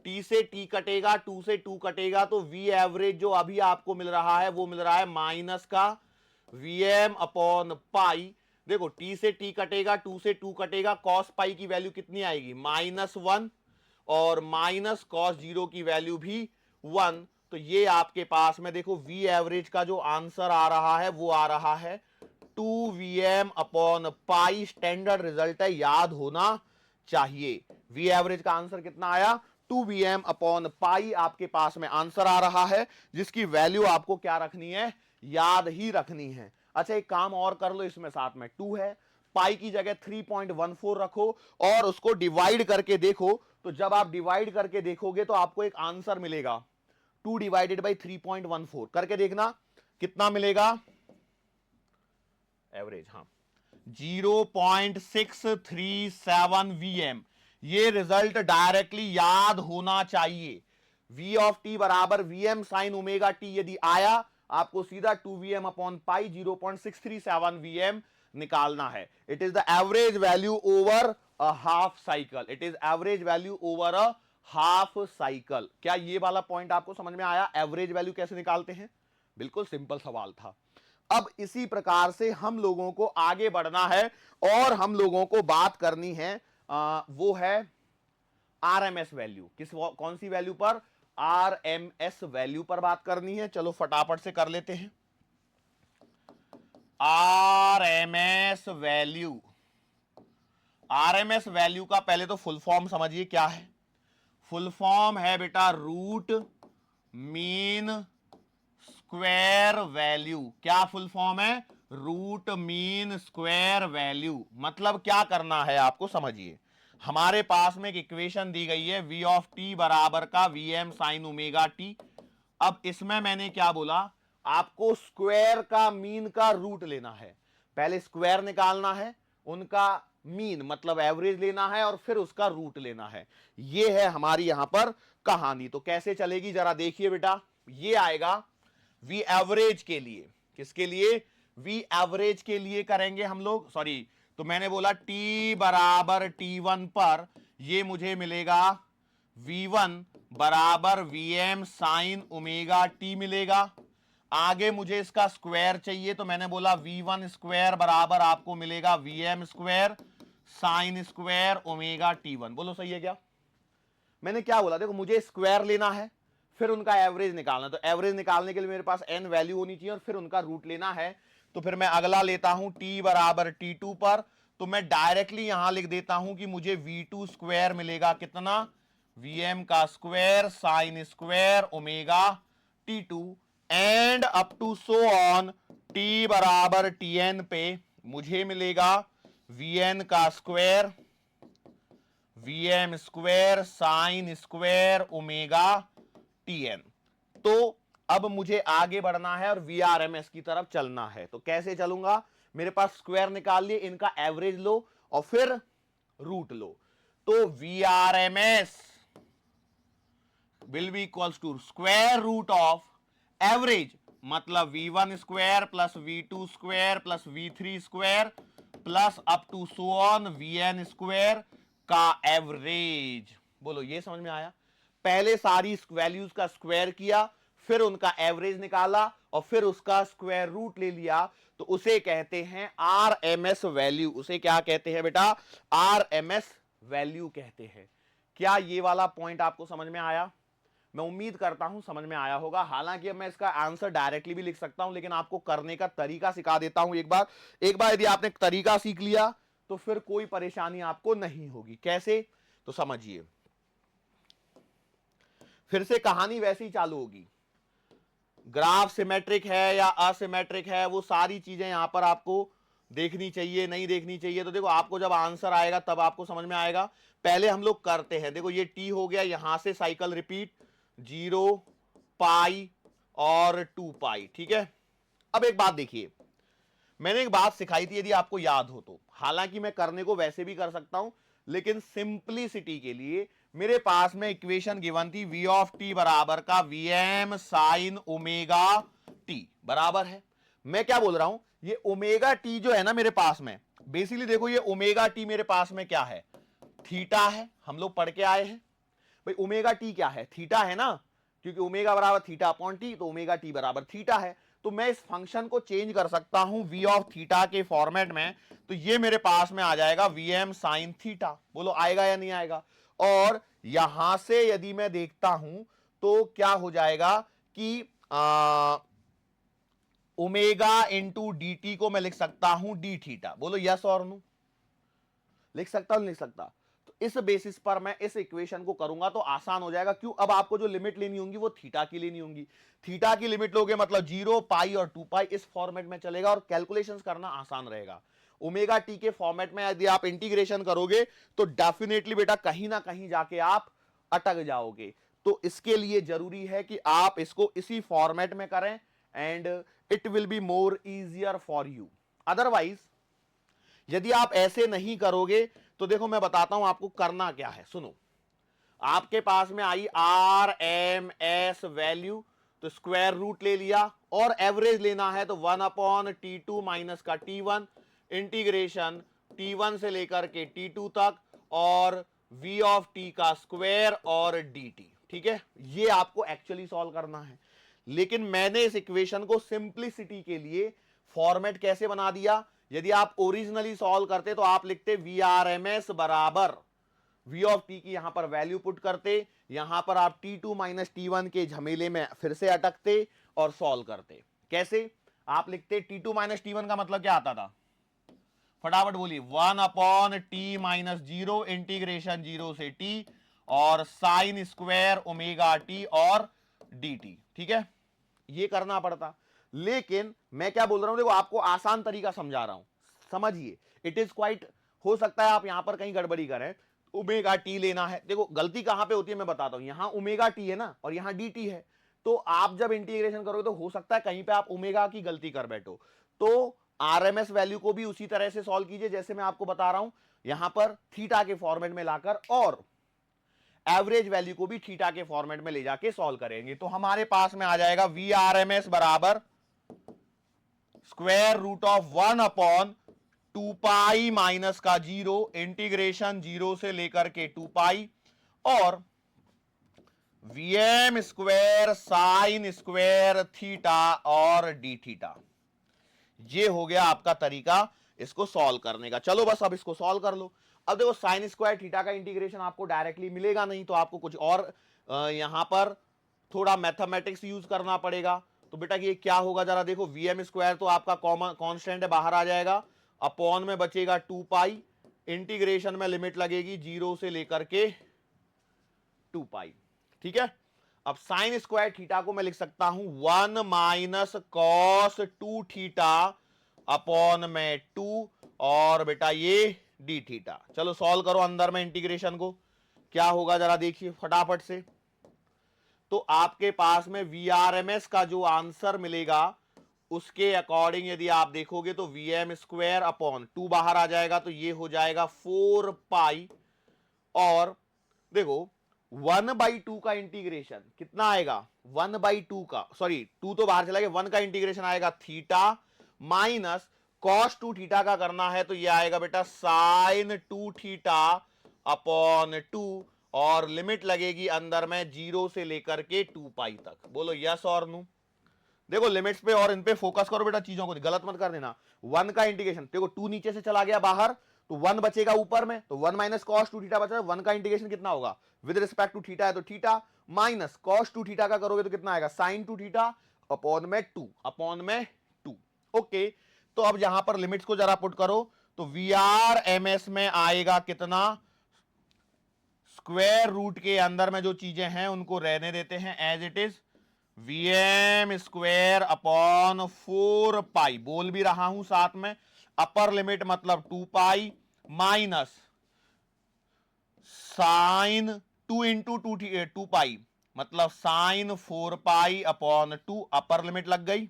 टी से टी कटेगा, 2 से 2 कटेगा, तो वी एवरेज जो अभी आपको मिल रहा है वो मिल रहा है माइनस का वीएम अपॉन पाई। देखो टी से टी कटेगा, 2 से 2 कटेगा, कॉस पाई की वैल्यू कितनी आएगी, -1, और माइनस कॉस 0 की वैल्यू भी 1। तो ये आपके पास में देखो वी एवरेज का जो आंसर आ रहा है वो आ रहा है 2Vm अपॉन पाई। स्टैंडर्ड रिजल्ट है, याद होना चाहिए। वी एवरेज का आंसर कितना आया, 2Vm अपॉन पाई आपके पास में आंसर आ रहा है, जिसकी वैल्यू आपको क्या रखनी है, याद ही रखनी है। अच्छा एक काम और कर लो, इसमें साथ में 2 है, पाई की जगह 3.14 रखो और उसको डिवाइड करके देखो। तो जब आप डिवाइड करके देखोगे तो आपको एक आंसर मिलेगा, 2 डिवाइडेड बाई 3.14 करके देखना कितना मिलेगा, एवरेज, हाँ 0.637 वीएम। ये रिजल्ट डायरेक्टली याद होना चाहिए। v ऑफ टी बराबर वीएम साइन ओमेगा टी यदि आया, आपको सीधा 2Vm अपॉन पाई 0.637 वीएम निकालना है। It is the average value over a half cycle, it is average value over a half cycle. क्या ये वाला पॉइंट आपको समझ में आया, एवरेज वैल्यू कैसे निकालते हैं, बिल्कुल सिंपल सवाल था। अब इसी प्रकार से हम लोगों को आगे बढ़ना है और हम लोगों को बात करनी है वो है आरएमएस वैल्यू। कौन सी वैल्यू पर, आरएमएस वैल्यू पर बात करनी है। चलो फटाफट से कर लेते हैं। आरएमएस वैल्यू, आरएमएस वैल्यू का पहले तो फुल फॉर्म समझिए क्या है। फुल फॉर्म है बेटा रूट मीन स्क्वायर वैल्यू। क्या फुल फॉर्म है, रूट मीन स्क्वायर वैल्यू। मतलब क्या करना है आपको, समझिए हमारे पास में एक इक्वेशन दी गई है v ऑफ टी बराबर का वीएम साइन ओमेगा टी। अब इसमें मैंने क्या बोला, आपको स्क्वायर का मीन का रूट लेना है। पहले स्क्वायर निकालना है, उनका मीन मतलब एवरेज लेना है और फिर उसका रूट लेना है। ये है हमारी यहां पर कहानी। तो कैसे चलेगी जरा देखिए बेटा, ये आएगा वी एवरेज के लिए, किसके लिए, वी एवरेज के लिए करेंगे हम लोग, सॉरी तो मैंने बोला t बराबर t1 पर ये मुझे मिलेगा v1 बराबर vm साइन ओमेगा t मिलेगा। आगे मुझे इसका स्क्वायर चाहिए, तो मैंने बोला v1 स्क्वायर बराबर आपको मिलेगा vm square sine square omega t1। बोलो सही है क्या, मैंने क्या बोला, देखो मुझे स्क्वायर लेना है फिर उनका एवरेज निकालना। तो एवरेज निकालने के लिए मेरे पास n वैल्यू होनी चाहिए और फिर उनका रूट लेना है। तो फिर मैं अगला लेता हूं t बराबर t2 पर, तो मैं डायरेक्टली यहां लिख देता हूं कि मुझे v2 स्क्वायर मिलेगा कितना, vm का square sine square omega t2 and up to so on t बराबर tn पे मुझे मिलेगा vn का square vm square sine square omega tn। तो अब मुझे आगे बढ़ना है और वीआरएमएस की तरफ चलना है। तो कैसे चलूंगा, मेरे पास स्क्वायर निकाल लिए, इनका एवरेज लो और फिर रूट लो। तो VRMS will be equals to square root of average, मतलब v1 square plus v2 square plus v3 square plus up to so on vn square का एवरेज। बोलो ये समझ में आया, पहले सारी वैल्यूज का स्क्वायर किया, फिर उनका एवरेज निकाला और फिर उसका स्क्वायर रूट ले लिया, तो उसे कहते हैं आरएमएस वैल्यू। उसे क्या कहते हैं बेटा, आरएमएस वैल्यू कहते हैं। क्या ये वाला पॉइंट आपको समझ में आया, मैं उम्मीद करता हूं समझ में आया होगा। हालांकि अब मैं इसका आंसर डायरेक्टली भी लिख सकता हूं, लेकिन आपको करने का तरीका सिखा देता हूं एक बार यदि आपने तरीका सीख लिया तो फिर कोई परेशानी आपको नहीं होगी। कैसे, तो समझिए, फिर से कहानी वैसे ही चालू होगी। ग्राफ सिमेट्रिक है या असिमेट्रिक है, वो सारी चीजें यहां पर आपको देखनी चाहिए, नहीं देखनी चाहिए। तो देखो आपको जब आंसर आएगा तब आपको समझ में आएगा। पहले हम लोग करते हैं, देखो ये टी हो गया, यहां से साइकिल रिपीट 0 पाई और 2 पाई, ठीक है। अब एक बात देखिए, मैंने एक बात सिखाई थी यदि आपको याद हो तो, हालांकि मैं करने को वैसे भी कर सकता हूं, लेकिन सिंपलिसिटी के लिए मेरे पास में इक्वेशन गिवन थी v ऑफ टी बराबर का vm साइन ओमेगा टी बराबर है। मैं क्या बोल रहा हूं, ये ओमेगा टी जो है ना मेरे पास में, बेसिकली देखो ये ओमेगा टी मेरे पास में क्या है, थीटा है। हम लोग पढ़ के आए हैं भाई ओमेगा टी क्या है, थीटा है ना, क्योंकि ओमेगा बराबर थीटा अपॉन टी, तो ओमेगा टी बराबर थीटा है। तो मैं इस फंक्शन को चेंज कर सकता हूं v ऑफ थीटा के फॉर्मेट में, तो ये मेरे पास में आ जाएगा vm साइन थीटा। बोलो आएगा या नहीं आएगा। और यहां से यदि मैं देखता हूं तो क्या हो जाएगा कि ओमेगा इंटू डी टी को मैं लिख सकता हूं डी थीटा। बोलो यस और नो, लिख सकता हूं लिख सकता। तो इस बेसिस पर मैं इस इक्वेशन को करूंगा तो आसान हो जाएगा। क्यों, अब आपको जो लिमिट लेनी होगी वो थीटा की लेनी होगी। थीटा की लिमिट लोगे मतलब 0 पाई और 2 पाई, इस फॉर्मेट में चलेगा और कैलकुलेशंस करना आसान रहेगा। ओमेगा टी के फॉर्मेट में यदि आप इंटीग्रेशन करोगे तो डेफिनेटली बेटा कहीं ना कहीं जाके आप अटक जाओगे। तो इसके लिए जरूरी है कि आप इसको इसी फॉर्मेट में करें and it will be more easier for you. Otherwise यदि आप ऐसे नहीं करोगे तो देखो मैं बताता हूं आपको करना क्या है, सुनो। आपके पास में I R M S value, तो स्क्वायर रूट ले लिया, और एवरेज लेना है तो 1 अपॉन टी टू माइनस का T one, integration T one से लेकर के टी टू तक, और v ऑफ टी का स्क्वायर और डी टी। ठीक है, ये आपको एक्चुअली सॉल्व करना है। लेकिन मैंने इस इक्वेशन को सिंप्लिसिटी के लिए फॉर्मेट कैसे बना दिया, यदि आप ओरिजिनली सॉल्व करते तो आप लिखते वी आर एम एस बराबर v ऑफ टी की यहां पर वैल्यू पुट करते, यहां पर आप t2 माइनस टी1 के झमेले में फिर से अटकते और सॉल्व करते। कैसे, आप लिखते t2 माइनस टी1 का मतलब क्या आता था, फटाफट बोलिए, 1 upon T minus zero integration 0 से t और साइन स्क्वायर ओमेगा टी और डी टी। ठीक है, ये करना पड़ता। लेकिन मैं क्या बोल रहा हूं, देखो आपको आसान तरीका समझा रहा हूं, समझिए। इट इज क्वाइट, हो सकता है आप यहां पर कहीं गड़बड़ी करें। ओमेगा टी लेना है, देखो गलती कहां पे होती है मैं बताता हूं, यहां ओमेगा टी है ना और यहां डी टी है, तो आप जब इंटीग्रेशन करोगे तो हो सकता है कहीं पे आप ओमेगा की गलती कर बैठो। तो आरएमएस वैल्यू को भी उसी तरह से सॉल्व कीजिए जैसे मैं आपको बता रहा हूं, यहां पर थीटा के फॉर्मेट में लाकर, और एवरेज वैल्यू को भी थीटा के फॉर्मेट में ले जाके सॉल्व करेंगे। तो हमारे पास में आ जाएगा वी आर एम एस बराबर square root of 1 upon 2 pi minus का 0 इंटीग्रेशन 0 से लेकर के 2 पाई और VM square sine square theta और डी थीटा। ये हो गया आपका तरीका इसको सॉल्व करने का। चलो बस अब इसको सॉल्व कर लो। अब देखो साइन स्क्वायर थीटा का इंटीग्रेशन आपको डायरेक्टली मिलेगा नहीं, तो आपको कुछ और यहां पर थोड़ा मैथमेटिक्स यूज करना पड़ेगा। तो बेटा ये क्या होगा जरा देखो, वीएम स्क्वायर तो आपका कॉमन कांस्टेंट है, बाहर आ जाएगा, अपॉन में बचेगा 2 पाई, इंटीग्रेशन में लिमिट लगेगी 0 से लेकर के 2 पाई। ठीक है, अब साइन स्क्वायर थीटा को मैं लिख सकता हूं 1 माइनस कॉस 2 थीटा अपॉन में 2 और बेटा ये डी थीटा। चलो सॉल्व करो अंदर में इंटीग्रेशन को, क्या होगा जरा देखिए फटाफट से। तो आपके पास में वीआरएमएस का जो आंसर मिलेगा उसके अकॉर्डिंग यदि आप देखोगे तो वीएम स्क्वायर अपॉन 2 बाहर आ जाएगा, तो ये हो जाएगा 4 पाई, और देखो 1/2 का इंटीग्रेशन कितना आएगा, 1/2 का, सॉरी 2 तो बाहर चला गया, 1 का इंटीग्रेशन आएगा थीटा माइनस कॉस 2 थीटा का करना है तो ये आएगा बेटा साइन 2 थीटा अपॉन 2 और लिमिट लगेगी अंदर में 0 से लेकर के 2 पाई तक। बोलो यस और नो। देखो लिमिट्स पे और इन पे फोकस करो बेटा, चीजों को गलत मत कर देना। 1 का इंटीग्रेशन देखो 2 नीचे से चला गया बाहर तो 1 बचेगा ऊपर में, तो 1 माइनस कॉस 2 थीटा बचा, 1 का इंटीग्रेशन कितना होगा विद रिस्पेक्ट टू थीटा है तो थीटा, माइनस कॉस 2 थीटा का करोगे तो कितना आएगा साइन 2 थीटा अपॉन में 2 ओके। तो अब यहां पर लिमिट्स को जरा पुट करो तो वी आर एम एस में आएगा कितना, स्क्वायर रूट के अंदर में जो चीजें हैं उनको रहने देते हैं as it is, VM square upon 4 pi, बोल भी रहा हूं साथ में, अपर लिमिट मतलब 2 pi minus sine 2 into 2 pi मतलब sine 4 pi upon 2, upper limit लग गई,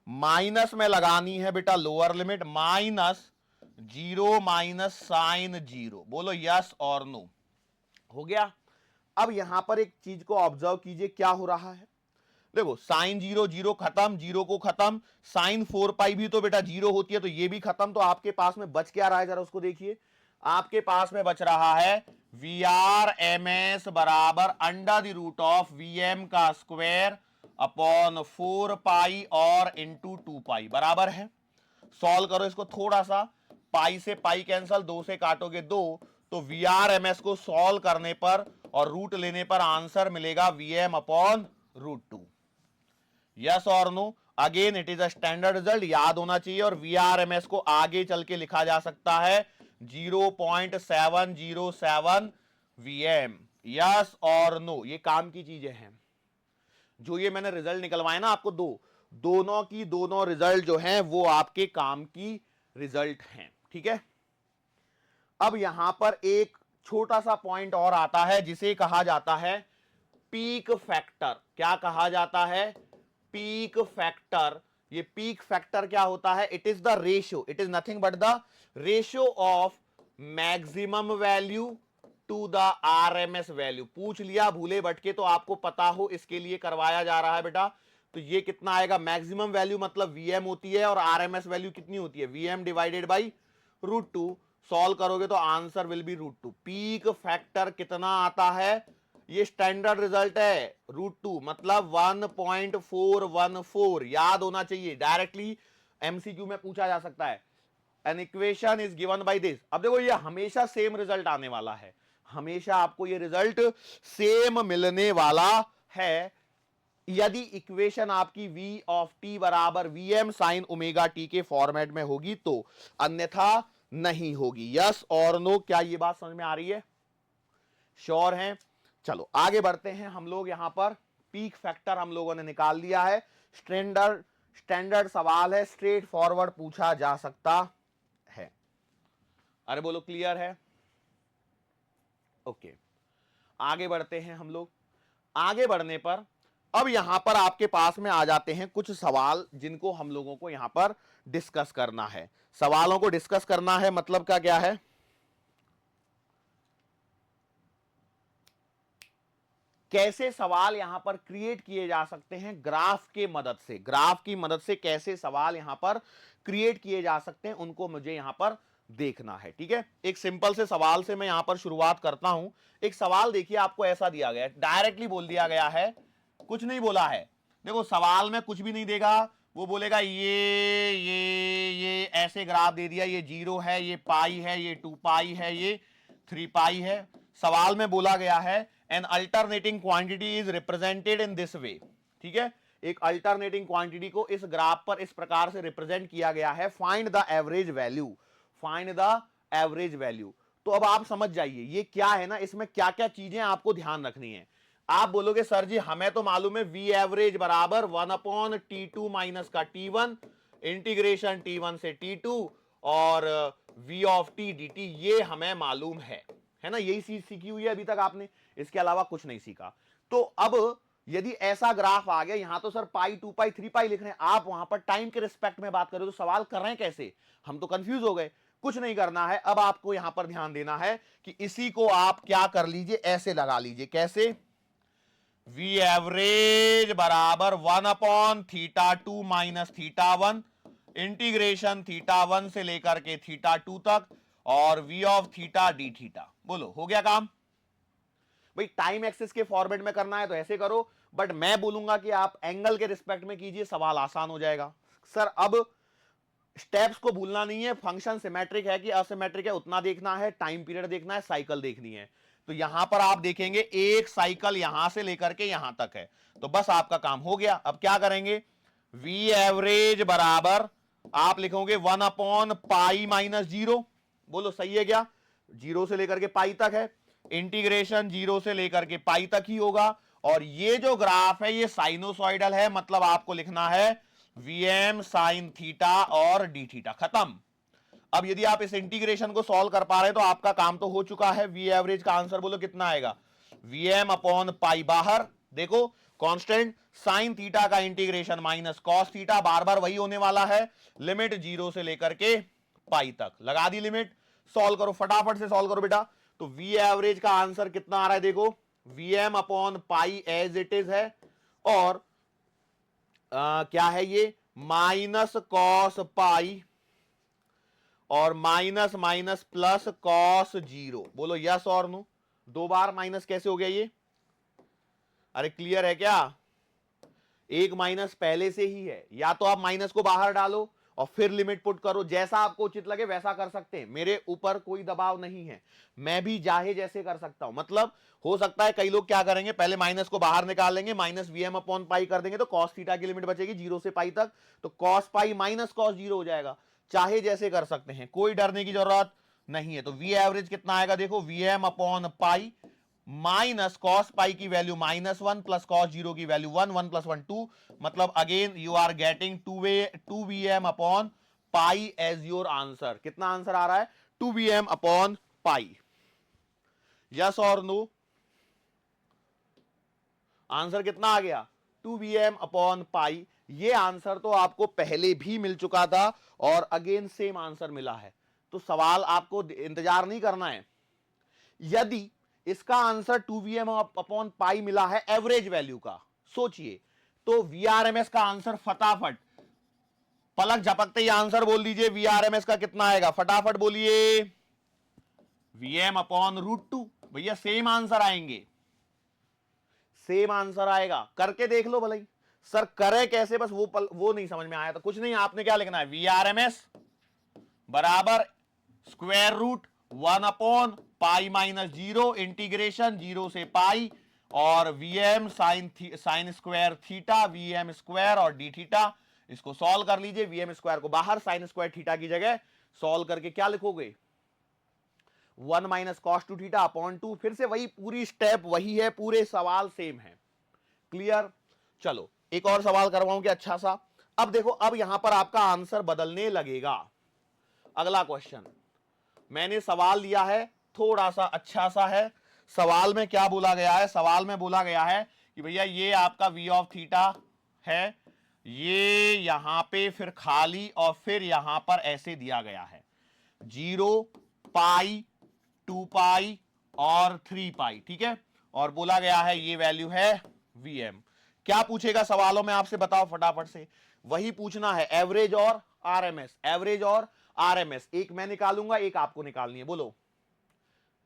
माइनस में लगानी है बेटा lower limit, minus 0 minus sine 0। बोलो यस और नो। हो गया। अब यहां पर एक चीज को ऑब्जर्व कीजिए क्या हो रहा है। देखो साइन 0 0 खत्म, 0 को खत्म, साइन 4 पाई भी तो बेटा 0 होती है, तो ये भी खत्म। तो आपके पास में बच क्या रहा है, जरा उसको देखिए। आपके पास में बच रहा है वी आर एम एस बराबर under the root of V M का स्क्वायर अपॉन 4 पाई और इंटू 2 पाई बराबर है। सॉल्व करो इसको थोड़ा सा, पाई से पाई कैंसल, 2 से काटोगे 2, तो वी आर एम एस को सॉल्व करने पर और रूट लेने पर आंसर मिलेगा V M upon root 2। Yes और no. Again it is a standard result, याद होना चाहिए। और वी आर एम एस को आगे चल के लिखा जा सकता है 0.707 वी एम। यस और नो, ये काम की चीजें हैं। जो ये मैंने रिजल्ट निकलवाए ना आपको दोनों की दोनों रिजल्ट जो हैं वो आपके काम की रिजल्ट हैं, ठीक है। अब यहां पर एक छोटा सा पॉइंट और आता है जिसे कहा जाता है पीक फैक्टर। क्या कहा जाता है? Peak factor. ये पीक फैक्टर क्या होता है? It is the ratio, it is nothing but the ratio of maximum value to the RMS value. पूछ लिया भूले भटके तो आपको पता हो, इसके लिए करवाया जा रहा है बेटा। तो ये कितना आएगा? मैक्सिमम वैल्यू मतलब वीएम होती है और आरएमएस वैल्यू कितनी होती है? VM divided by root 2। Solve करोगे तो answer will be root 2। Peak factor कितना आता है? ये स्टैंडर्ड रिजल्ट है, रूट 2 मतलब 1.414। याद होना चाहिए, डायरेक्टली एमसीक्यू में पूछा जा सकता है। An equation is given by this. अब देखो ये हमेशा सेम रिजल्ट आने वाला है, हमेशा आपको ये रिजल्ट सेम मिलने वाला है यदि इक्वेशन आपकी v ऑफ t बराबर vm साइन ओमेगा t के फॉर्मेट में होगी तो, अन्यथा नहीं होगी। यस और नो, क्या ये बात समझ में आ रही है? श्योर हैं? चलो आगे बढ़ते हैं हम लोग। यहां पर पीक फैक्टर हम लोगों ने निकाल लिया है। स्टैंडर्ड सवाल है, स्ट्रेट फॉरवर्ड पूछा जा सकता है। अरे बोलो क्लियर है? ओके, आगे बढ़ते हैं हम लोग। आगे बढ़ने पर अब यहां पर आपके पास में आ जाते हैं कुछ सवाल जिनको हम लोगों को यहां पर डिस्कस करना है। सवालों को डिस्कस करना है मतलब का क्या है? कैसे सवाल यहां पर क्रिएट किए जा सकते हैं ग्राफ के मदद से। ग्राफ की मदद से कैसे सवाल यहां पर क्रिएट किए जा सकते हैं, उनको मुझे यहां पर देखना है, ठीक है। एक सिंपल से सवाल से मैं यहां पर शुरुआत करता हूं। एक सवाल देखिए, आपको ऐसा दिया गया है, डायरेक्टली बोल दिया गया है, कुछ नहीं बोला है। देखो सवाल में कुछ भी नहीं देगा, वो बोलेगा ये ऐसे ग्राफ दे दिया, ये 0 है, ये पाई है, ये 2 पाई है, ये 3 पाई है। सवाल में बोला गया है N alternating quantity is represented in this way, ठीक है। एक अल्टरनेटिंग क्वांटिटी को इस ग्राफ पर इस प्रकार से रिप्रेजेंट किया गया है। Find the average value, find the average value. तो अब आप समझ जाइए ये क्या है ना, इसमें क्या क्या चीजें आपको ध्यान रखनी है। आप बोलोगे सर जी हमें तो मालूम है वी एवरेज बराबर 1/T2 माइनस का T1 इंटीग्रेशन T1 से T2 और v of T D T, ये हमें मालूम है ना, यही चीज सीखी हुई है अभी तक आपने, इसके अलावा कुछ नहीं सीखा। तो अब यदि ऐसा ग्राफ आ गया, यहां तो सर पाई 2 पाई 3 पाई लिख रहे हैं, आप वहां पर टाइम के रिस्पेक्ट में बात करें तो सवाल कर रहे हैं कैसे, हम तो कंफ्यूज हो गए। कुछ नहीं करना है, अब आपको यहां पर ध्यान देना है कि इसी को आप क्या कर लीजिए, ऐसे लगा लीजिए। कैसे? वी एवरेज बराबर 1/θ2 माइनस θ1 इंटीग्रेशन θ1 से लेकर के θ2 तक और v of theta d theta. बोलो हो गया काम? भाई टाइम एक्सिस के फॉर्मेट में करना है तो ऐसे करो, बट मैं बोलूंगा कि आप एंगल के रिस्पेक्ट में कीजिए, सवाल आसान हो जाएगा। सर अब स्टेप्स को भूलना नहीं है, फंक्शन सिमेट्रिक है कि असिमेट्रिक है उतना देखना है, टाइम पीरियड देखना है, साइकिल देखनी है। तो यहां पर आप देखेंगे एक साइकिल यहां से लेकर के यहां तक है, तो बस आपका काम हो गया। अब क्या करेंगे? वी एवरेज बराबर आप लिखोगे 1/पाई माइनस 0। बोलो सही है क्या? 0 से लेकर के पाई तक है, इंटीग्रेशन 0 से लेकर के पाई तक ही होगा। और ये जो ग्राफ है ये साइनोसॉइडल है, मतलब आपको लिखना है वीएम साइन थीटा और डी थीटा। खत्म। अब यदि आप इस इंटीग्रेशन को सॉल्व कर पा रहे हैं तो आपका काम तो हो चुका है। वी एवरेज का आंसर बोलो कितना आएगा? वीएम अपॉन पाई बाहर देखो, कांस्टेंट साइन थीटा का इंटीग्रेशन माइनस कॉस थीटा, बार बार वही होने वाला है, लिमिट 0 से लेकर के पाई तक लगा दी लिमिट। सॉल्व करो, फटाफट से सॉल्व करो बेटा। तो वी एवरेज का आंसर कितना आ रहा है देखो, Vm upon pi as it is है, और क्या है ये, माइनस कॉस पाई और माइनस माइनस प्लस कॉस 0। बोलो यस और नो। दो बार माइनस कैसे हो गया ये, अरे क्लियर है क्या? एक माइनस पहले से ही है, या तो आप माइनस को बाहर डालो और फिर लिमिट पुट करो, जैसा आपको उचित लगे वैसा कर सकते हैं, मेरे ऊपर कोई दबाव नहीं है, मैं भी चाहे जैसे कर सकता हूं। मतलब हो सकता है कई लोग क्या करेंगे, पहले माइनस को बाहर निकाल लेंगे, माइनस वीएम अपॉन पाई कर देंगे तो कॉस थीटा की लिमिट बचेगी 0 से पाई तक, तो कॉस पाई माइनस कॉस 0 हो जाएगा। चाहे जैसे कर सकते हैं, कोई डरने की जरूरत नहीं है। तो वी एवरेज कितना आएगा देखो, VM upon pi minus cos pi की वैल्यू -1 प्लस कॉस 0 की वैल्यू 1, 1 + 1 2, मतलब again you are getting 2Vm upon pi as your answer. कितना आंसर आ रहा है, 2Vm अपॉन पाई। यस और नो? आंसर कितना आ गया, 2Vm अपॉन पाई। ये आंसर तो आपको पहले भी मिल चुका था और अगेन सेम आंसर मिला है, तो सवाल आपको इंतजार नहीं करना है। यदि इसका आंसर 2Vm अपॉन पाई मिला है एवरेज वैल्यू का, सोचिए, तो Vrms का आंसर फटाफट पलक झपकते ही आंसर बोल दीजिए, Vrms का कितना आएगा, फटाफट बोलिए, Vm अपॉन √2। भैया सेम आंसर आएंगे, सेम आंसर आएगा, करके देख लो भले ही। सर करे कैसे, बस वो नहीं समझ में आया तो कुछ नहीं, आपने क्या लिखना है, Vrms बराबर square root 1 upon pi minus 0 integration 0 से पाई, और Vm sine square theta, Vm square और डी थीटा। इसको सॉल्व कर लीजिए, Vm स्क्वायर को बाहर, साइन स्क्वायर थीटा की जगह सॉल्व करके क्या लिखोगे, 1 माइनस कॉस 2 थीटा अपॉन 2। फिर से वही पूरी स्टेप वही है, पूरे सवाल सेम है। क्लियर? चलो एक और सवाल करवाऊंगे अच्छा सा। अब देखो, अब यहां पर आपका आंसर बदलने लगेगा। अगला क्वेश्चन मैंने सवाल लिया है, थोड़ा सा अच्छा सा है। सवाल में क्या बोला गया है, सवाल में बोला गया है कि भैया ये आपका v ऑफ थीटा है, ये यहां पे फिर खाली, और फिर यहां पर ऐसे दिया गया है 0 पाई 2 पाई और 3 पाई, ठीक है, और बोला गया है ये वैल्यू है Vm। क्या पूछेगा सवालों में आपसे, बताओ फटाफट से। वही पूछना है, एवरेज और आरएमएस, एवरेज और आरएमएस। एक मैं निकालूंगा, एक आपको निकालनी है। बोलो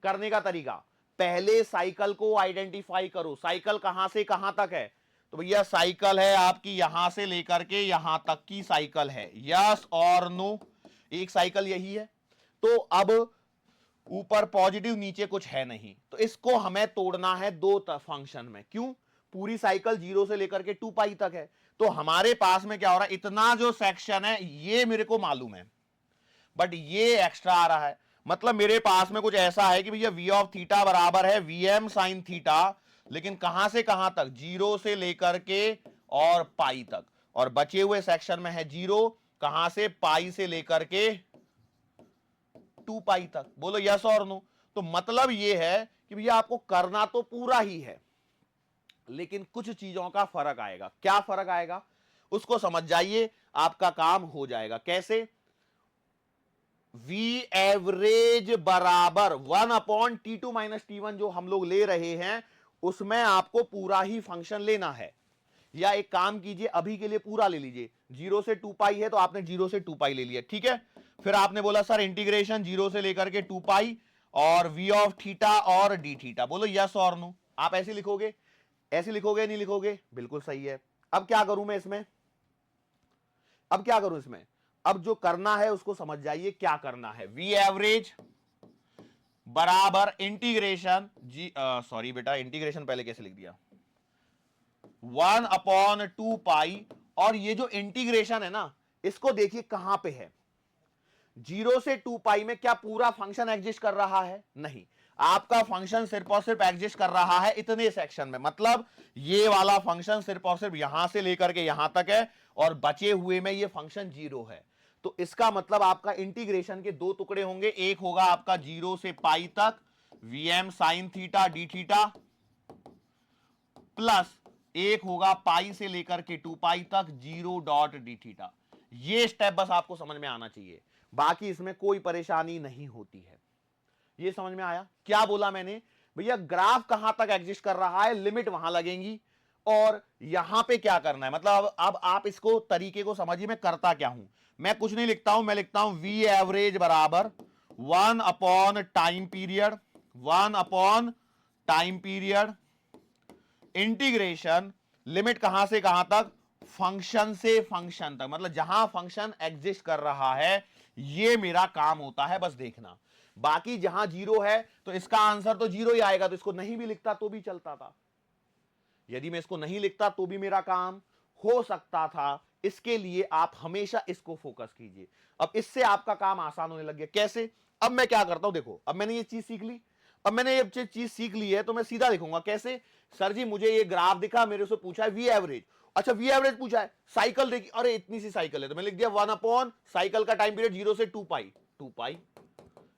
करने का तरीका, पहले साइकिल को आइडेंटिफाई करो, साइकिल कहां से कहां तक है, तो भैया साइकिल है आपकी यहां से लेकर के यहां तक की साइकिल है, यस और नो। एक साइकिल यही है, तो अब ऊपर पॉजिटिव नीचे कुछ है नहीं, तो इसको हमें तोड़ना है दो फंक्शन में। क्यों, पूरी साइकिल 0 से लेकर के 2 पाई तक है, तो हमारे पास में क्या हो रहा है, इतना जो सेक्शन है ये मेरे को मालूम है, बट ये एक्स्ट्रा आ रहा है। मतलब मेरे पास में कुछ ऐसा है कि भैया v ऑफ थीटा बराबर है Vm साइन थीटा, लेकिन कहां से कहां तक, 0 से लेकर के और पाई तक, और बचे हुए सेक्शन में है 0 कहां से, पाई से लेकर के 2 पाई तक। बोलो यस और नो। तो मतलब ये है कि भैया आपको करना तो पूरा ही है, लेकिन कुछ चीजों का फर्क आएगा। क्या फर्क आएगा उसको समझ जाइए, आपका काम हो जाएगा। कैसे, वी एवरेज बराबर 1 अपॉन T2 माइनस T1 जो हम लोग ले रहे हैं, उसमें आपको पूरा ही फंक्शन लेना है। या एक काम कीजिए, अभी के लिए पूरा ले लीजिए, 0 से 2 पाई है तो आपने 0 से 2 पाई ले लिया, ठीक है। फिर आपने बोला सर इंटीग्रेशन 0 से लेकर के 2 पाई और v ऑफ थीटा और डी थीटा। बोलो यस और नो। आप ऐसे लिखोगे, ऐसे लिखोगे नहीं लिखोगे, बिल्कुल सही है। अब क्या करूं मैं इसमें, अब क्या करूं इसमें, अब जो करना है उसको समझ जाइए क्या करना है। वी एवरेज बराबर इंटीग्रेशन सॉरी बेटा, इंटीग्रेशन पहले कैसे लिख दिया, 1 अपॉन 2 पाई, और ये जो इंटीग्रेशन है ना, इसको देखिए कहां पे है, 0 से 2 पाई में क्या पूरा फंक्शन एग्जिस्ट कर रहा है, नहीं, आपका फंक्शन सिर्फ और सिर्फ एग्जिस्ट कर रहा है इतने सेक्शन में। मतलब ये वाला फंक्शन सिर्फ और सिर्फ यहां से लेकर के यहां तक है, और बचे हुए में ये फंक्शन 0 है। तो इसका मतलब आपका इंटीग्रेशन के दो टुकड़े होंगे, एक होगा आपका 0 से पाई तक Vm sine theta d theta, plus एक होगा पाई से लेकर के 2 पाई तक 0 डॉट डी थीटा। ये स्टेप बस आपको समझ में आना चाहिए, बाकी इसमें कोई परेशानी नहीं होती है। ये समझ में आया? क्या बोला मैंने भैया, ग्राफ कहां तक एग्जिस्ट कर रहा है, लिमिट वहां लगेंगी, और यहां पे क्या करना है, मतलब अब आप इसको तरीके को समझिए मैं करता क्या हूं। मैं कुछ नहीं लिखता हूं, मैं लिखता हूं वी एवरेज बराबर 1 upon time period, 1 upon time period, integration limit कहां से कहां तक, फंक्शन से फंक्शन तक, मतलब जहां फंक्शन एग्जिस्ट कर रहा है ये मेरा काम होता है, बस देखना। बाकी जहां जीरो है तो इसका आंसर तो जीरो ही आएगा, तो इसको नहीं भी लिखता तो भी चलता था। यदि मैं इसको नहीं लिखता तो भी मेरा काम हो सकता था। इसके लिए आप हमेशा इसको फोकस कीजिए। अब इससे आपका काम आसान होने लग गया। कैसे? अब मैं क्या करता हूं, देखो अब मैंने ये चीज सीख ली, अब मैंने ये चीज सीख ली है तो मैं सीधा लिखूंगा। कैसे? सर जी मुझे ये ग्राफ दिखा, मेरे से पूछा है वी एवरेज, अच्छा वी एवरेज पूछा है, साइकिल देखी, अरे इतनी सी साइकिल है तो मैं लिख दिया 1 अपॉन साइकिल का टाइम पीरियड 0 से 2 पाई, 2 पाई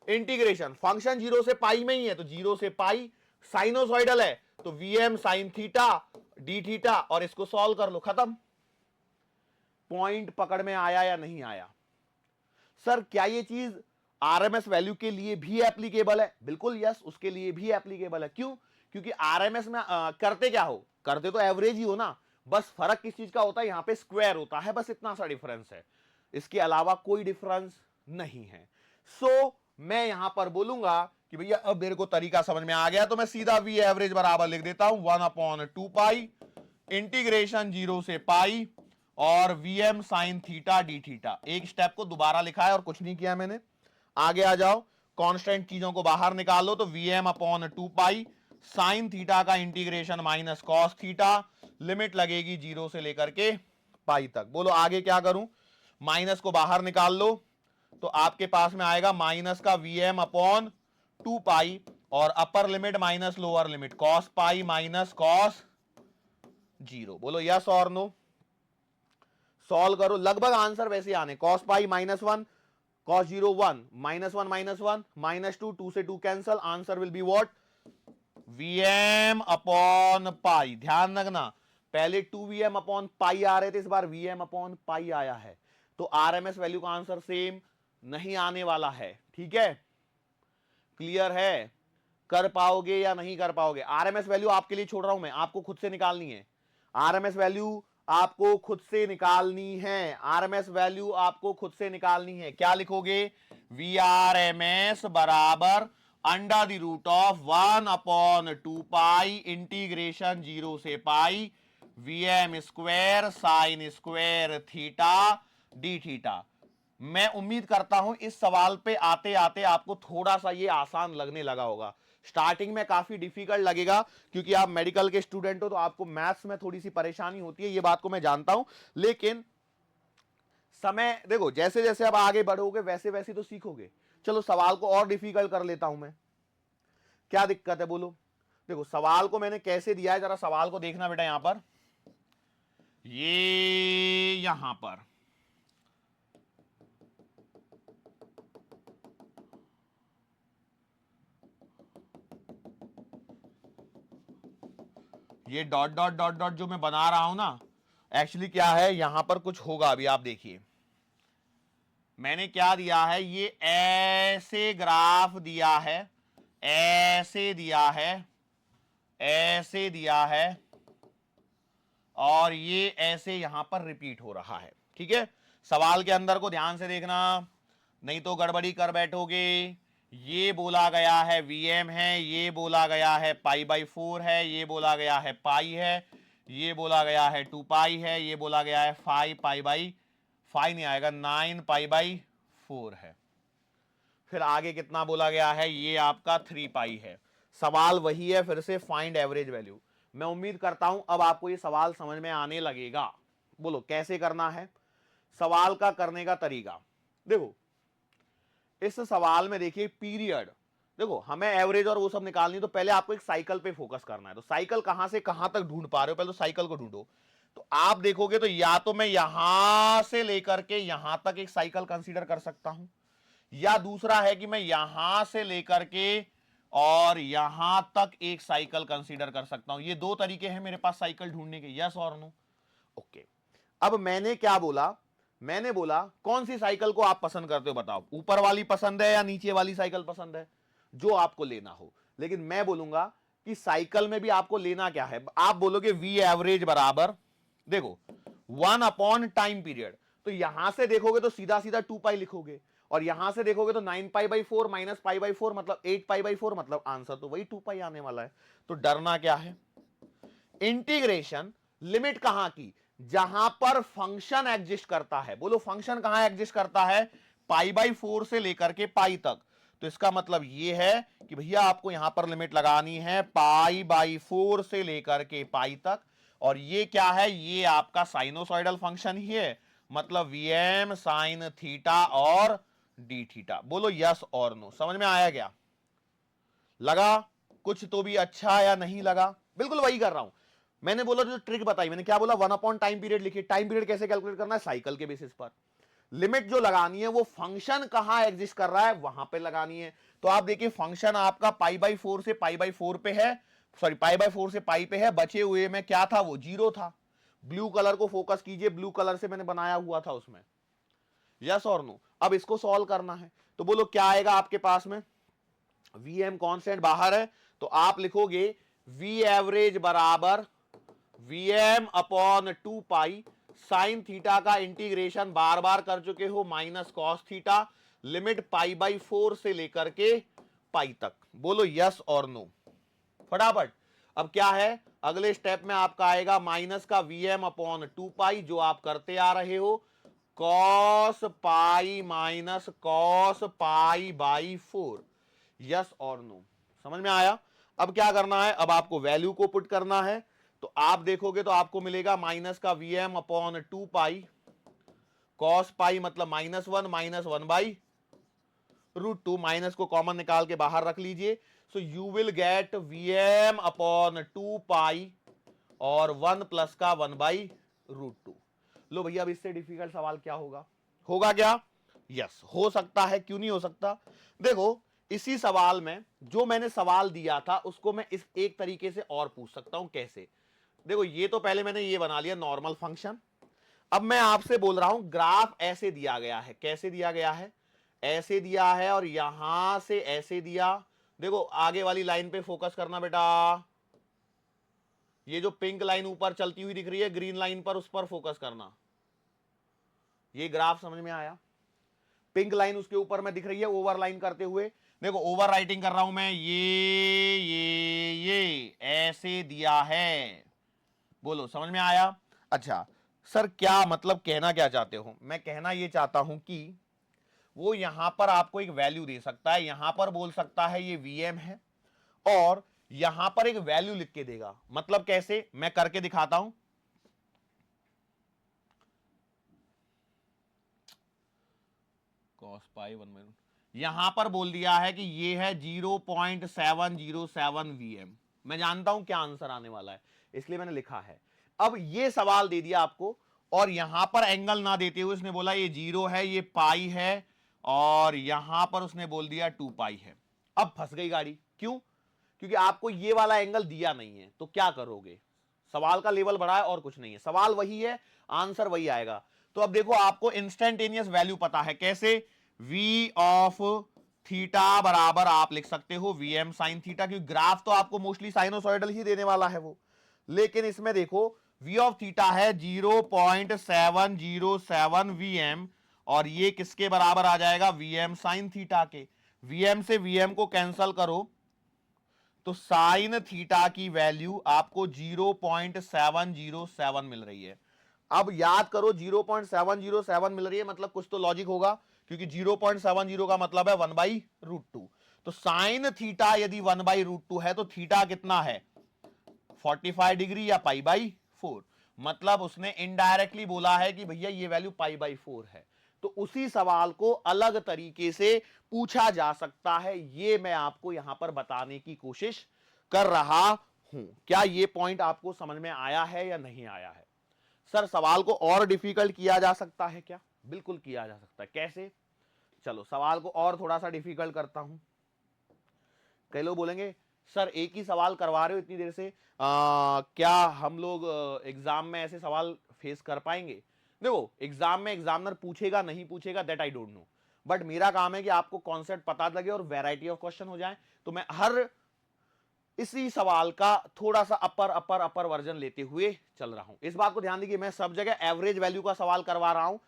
इंटीग्रेशन, फंक्शन 0 से पाई में ही है तो 0 से पाई, साइनोसॉइडल है तो VM sine theta d theta, और इसको सॉल्व कर लो, खत्म। पॉइंट पकड़ में आया या नहीं आया? सर क्या ये चीज आरएमएस वैल्यू के लिए भी एप्लीकेबल है? बिल्कुल यस, उसके लिए भी एप्लीकेबल है। क्यों? क्योंकि आरएमएस में करते क्या हो, करते तो एवरेज ही हो ना, बस फर्क किस चीज का होता है, यहां पे स्क्वायर होता है, बस इतना सा डिफरेंस है, इसके अलावा कोई डिफरेंस नहीं है। सो मैं यहां पर बोलूंगा कि भैया अब मेरे को तरीका समझ में आ गया, तो मैं सीधा वी एवरेज बराबर लिख देता हूं 1 अपॉन 2 पाई इंटीग्रेशन 0 से पाई और VM sine theta d theta. एक स्टेप को दोबारा लिखा है और कुछ नहीं किया मैंने। आगे आ जाओ, कांस्टेंट चीजों को बाहर निकालो, तो VM upon 2 pi sine theta का integration minus cos theta, limit लगेगी 0 से लेकर के पाई तक। बोलो आगे क्या करूं? माइनस को बाहर निकाल लो तो आपके पास में आएगा माइनस का वीएम अपॉन 2 पाई और upper limit minus lower limit cos pi minus cos 0। बोलो यस और नो। सॉल्व करो, लगभग आंसर वैसे आने, cos pi minus 1 cos 0 1 minus 1 minus 1 minus 2 2 से 2 cancel, answer will be what, VM upon pi. ध्यान रखना पहले 2 वीएम अपॉन पाई आ रहे थे, इस बार वीएम अपॉन पाई आया है, तो आरएमएस वैल्यू का आंसर सेम नहीं आने वाला है। ठीक है, क्लियर है? कर पाओगे या नहीं कर पाओगे? आरएमएस वैल्यू आपके लिए छोड़ रहा हूं मैं, आपको खुद से निकालनी है। आरएमएस वैल्यू आपको खुद से निकालनी है, आरएमएस वैल्यू आपको खुद से निकालनी है। क्या लिखोगे? वी आर एम एस बराबर under the root of 1 upon 2 pi integration 0 से pi VM square sine square theta d theta. मैं उम्मीद करता हूं इस सवाल पे आते आते आपको थोड़ा सा ये आसान लगने लगा होगा। स्टार्टिंग में काफी डिफिकल्ट लगेगा क्योंकि आप मेडिकल के स्टूडेंट हो, तो आपको मैथ्स में थोड़ी सी परेशानी होती है, ये बात को मैं जानता हूं, लेकिन समय देखो जैसे जैसे आप आगे बढ़ोगे वैसे वैसे तो सीखोगे। चलो सवाल को और डिफिकल्ट कर लेता हूं मैं, क्या दिक्कत है बोलो? देखो सवाल को मैंने कैसे दिया है, जरा सवाल को देखना बेटा। यहां पर ये यहां पर ये डॉट डॉट डॉट डॉट जो मैं बना रहा हूं ना, एक्चुअली क्या है, यहां पर कुछ होगा, अभी आप देखिए मैंने क्या दिया है, ये ऐसे ग्राफ दिया है, ऐसे दिया है, ऐसे दिया है, और ये ऐसे यहां पर रिपीट हो रहा है। ठीक है, सवाल के अंदर को ध्यान से देखना, नहीं तो गड़बड़ी कर बैठोगे। ये बोला गया है वीएम है, ये बोला गया है पाई बाई 4 है, ये बोला गया है पाई है, ये बोला गया है 2 पाई है, ये बोला गया है 5 पाई बाई 5 नहीं आएगा 9 पाई बाई 4 है। फिर आगे कितना बोला गया है, ये आपका 3 पाई है। सवाल वही है फिर से, फाइंड एवरेज वैल्यू। मैं उम्मीद करता हूं अब आपको ये सवाल समझ में आने लगेगा। बोलो कैसे करना है सवाल का करने का तरीका। देखो इस सवाल में देखिए पीरियड, देखो हमें एवरेज और वो सब निकालनी, तो पहले आपको एक साइकिल पे फोकस करना है। तो साइकिल कहां से कहां तक ढूंढ पा रहे हो, पहले तो साइकिल को ढूंढो। तो आप देखोगे तो या तो मैं यहां से लेकर के यहां तक एक साइकिल कंसीडर कर सकता हूं, या दूसरा है कि मैं यहां से लेकर के और यहां तक एक साइकिल कंसीडर कर सकता हूं। ये दो तरीके हैं मेरे पास साइकिल ढूंढने के, यस और नो। ओके, अब मैंने क्या बोला, मैंने बोला कौन सी साइकिल को आप पसंद करते हो बताओ, ऊपर वाली पसंद है या नीचे वाली साइकिल पसंद है, जो आपको लेना हो। लेकिन मैं बोलूंगा कि साइकिल में भी आपको लेना क्या है। आप बोलोगे वी एवरेज बराबर, देखो 1 टाइम पीरियड, तो यहां से देखोगे तो सीधा सीधा 2 पाई लिखोगे, और यहां से देखोगे तो 9 pi by 4 minus pi by 4 मतलब 8 पाई बाई 4, मतलब आंसर तो वही 2 पाई आने वाला है। तो डरना क्या है। इंटीग्रेशन लिमिट कहां की, जहां पर फंक्शन एग्जिस्ट करता है। बोलो फंक्शन कहां एग्जिस्ट करता है, पाई बाई 4 से लेकर के पाई तक। तो इसका मतलब यह है कि भैया आपको यहां पर लिमिट लगानी है पाई बाई 4 से लेकर के पाई तक। और ये क्या है, ये आपका साइनोसॉइडल फंक्शन ही है, मतलब वीएम साइन थीटा और डी थीटा। बोलो यस और नो, समझ में आया क्या, लगा कुछ तो भी अच्छा या नहीं लगा। बिल्कुल वही कर रहा हूं। मैंने बोला जो ट्रिक बताई, मैंने क्या बोला, 1 टाइम पीरियड लिखी। टाइम पीरियड कैसे कैलकुलेट करना है, साइकिल के बेसिस पर। लिमिट जो लगानी है वो फंक्शन कहां एग्जिस्ट कर रहा है वहां पे लगानी है। तो आप देखिए फंक्शन आपका पाई बाई 4 से पाई बाई 4 पे है, सॉरी पाई बाई 4 से पाई पे है, बचे हुए में क्या था, वो 0 था। ब्लू कलर को फोकस कीजिए, ब्लू कलर से मैंने बनाया हुआ था उसमें, यस और नो। अब इसको सॉल्व करना है, तो बोलो क्या आएगा आपके पास में, वीएम कांस्टेंट बाहर है, तो आप लिखोगे वी एवरेज बराबर VM upon 2 pi sine theta का इंटीग्रेशन बार बार कर चुके हो minus cos theta, limit pi by 4 से लेकर के पाई तक। बोलो यस और नो फटाफट। अब क्या है, अगले स्टेप में आपका आएगा माइनस का वीएम अपॉन 2 पाई, जो आप करते आ रहे हो, cos pi minus cos pi by 4। Yes और नो, समझ में आया। अब क्या करना है, अब आपको वैल्यू को पुट करना है। तो आप देखोगे तो आपको मिलेगा माइनस का VM upon 2 pi cos pi, मतलब -1 बाई √2, माइनस को कॉमन निकाल के बाहर रख लीजिए। So you will gate VM upon 2 पाई और 1 प्लस का 1 बाई √2। लो भैया, अब इससे डिफिकल्ट सवाल क्या होगा, होगा क्या, यस हो सकता है, क्यों नहीं हो सकता। देखो इसी सवाल में जो मैंने सवाल दिया था उसको मैं इस एक तरीके से और पूछ सकता हूं, कैसे। देखो ये तो पहले मैंने ये बना लिया नॉर्मल फंक्शन। अब मैं आपसे बोल रहा हूं ग्राफ ऐसे दिया गया है, कैसे दिया गया है, ऐसे दिया है, और यहां से ऐसे दिया। देखो आगे वाली लाइन पे फोकस करना बेटा, ये जो पिंक लाइन ऊपर चलती हुई दिख रही है ग्रीन लाइन पर, उस पर फोकस करना। ये ग्राफ समझ में आया, पिंक लाइन उसके ऊपर में दिख रही है ओवरलाइन करते हुए। देखो ओवर राइटिंग कर रहा हूं मैं, ये ऐसे दिया है। बोलो समझ में आया। अच्छा सर क्या मतलब, कहना क्या चाहते हो, मैं कहना ये चाहता हूं कि वो यहां पर आपको एक वैल्यू दे सकता है, यहां पर बोल सकता है ये वीएम है, और यहां पर एक वैल्यू लिख के देगा। मतलब कैसे, मैं करके दिखाता हूं। cos पाई 1 यहां पर बोल दिया है कि ये है 0.707 वीएम। मैं जानता हूं क्या आंसर आने वाला है, इसलिए मैंने लिखा है। अब ये सवाल दे दिया आपको, और यहां पर एंगल ना देते हुए उसने बोला ये 0 है, ये पाई है, और यहां पर उसने बोल दिया 2 पाई है। अब फंस गई गाड़ी, क्यों, क्योंकि आपको ये वाला एंगल दिया नहीं है। तो क्या करोगे, सवाल का लेवल बढ़ा है और कुछ नहीं है, सवाल वही है, आंसर वही आएगा। तो अब देखो आपको इंस्टेंटेनियस वैल्यू पता है, कैसे, v ऑफ थीटा बराबर आप लिख सकते हो वीएम साइन थीटा, क्योंकि ग्राफ तो आपको मोस्टली साइनोसॉइडल ही देने वाला है वो। लेकिन इसमें देखो v ऑफ थीटा है 0.707 वीएम, और ये किसके बराबर आ जाएगा, वीएम साइन थीटा के। वीएम से वीएम को कैंसल करो तो साइन थीटा की वैल्यू आपको 0.707 मिल रही है। अब याद करो 0.707 मिल रही है, मतलब कुछ तो लॉजिक होगा, क्योंकि 0.70 का मतलब है 1/√2। तो साइन थीटा यदि 1/√2 है तो थीटा कितना है, 45 डिग्री या पाई बाई 4। मतलब उसने इनडायरेक्टली बोला है कि भैया ये वैल्यू पाई बाई 4 है। तो उसी सवाल को अलग तरीके से पूछा जा सकता है, ये मैं आपको यहां पर बताने की कोशिश कर रहा हूं। क्या ये पॉइंट आपको समझ में आया है या नहीं आया है। सर सवाल को और डिफिकल्ट किया जा सकता है क्या, बिल्कुल किया जा सकता है। कैसे, चलो सवाल को और थोड़ा सा डिफिकल्ट करता हूं। कई लोग बोलेंगे सर एक ही सवाल करवा रहे हो इतनी देर से, क्या हम लोग एग्जाम में ऐसे सवाल फेस कर पाएंगे? देखो एग्जाम में एग्जामिनर पूछेगा नहीं पूछेगा that I don't know, but मेरा काम है कि आपको कॉन्सेप्ट पता लगे और वैरायटी ऑफ क्वेश्चन हो जाए। तो मैं हर इसी सवाल का थोड़ा सा अपर वर्जन लेते हुए चल रहा हूं। इस बात को ध्यान दीजिए, मैं सब जगह एवरेज वैल्यू का सवाल करवा रहा हूं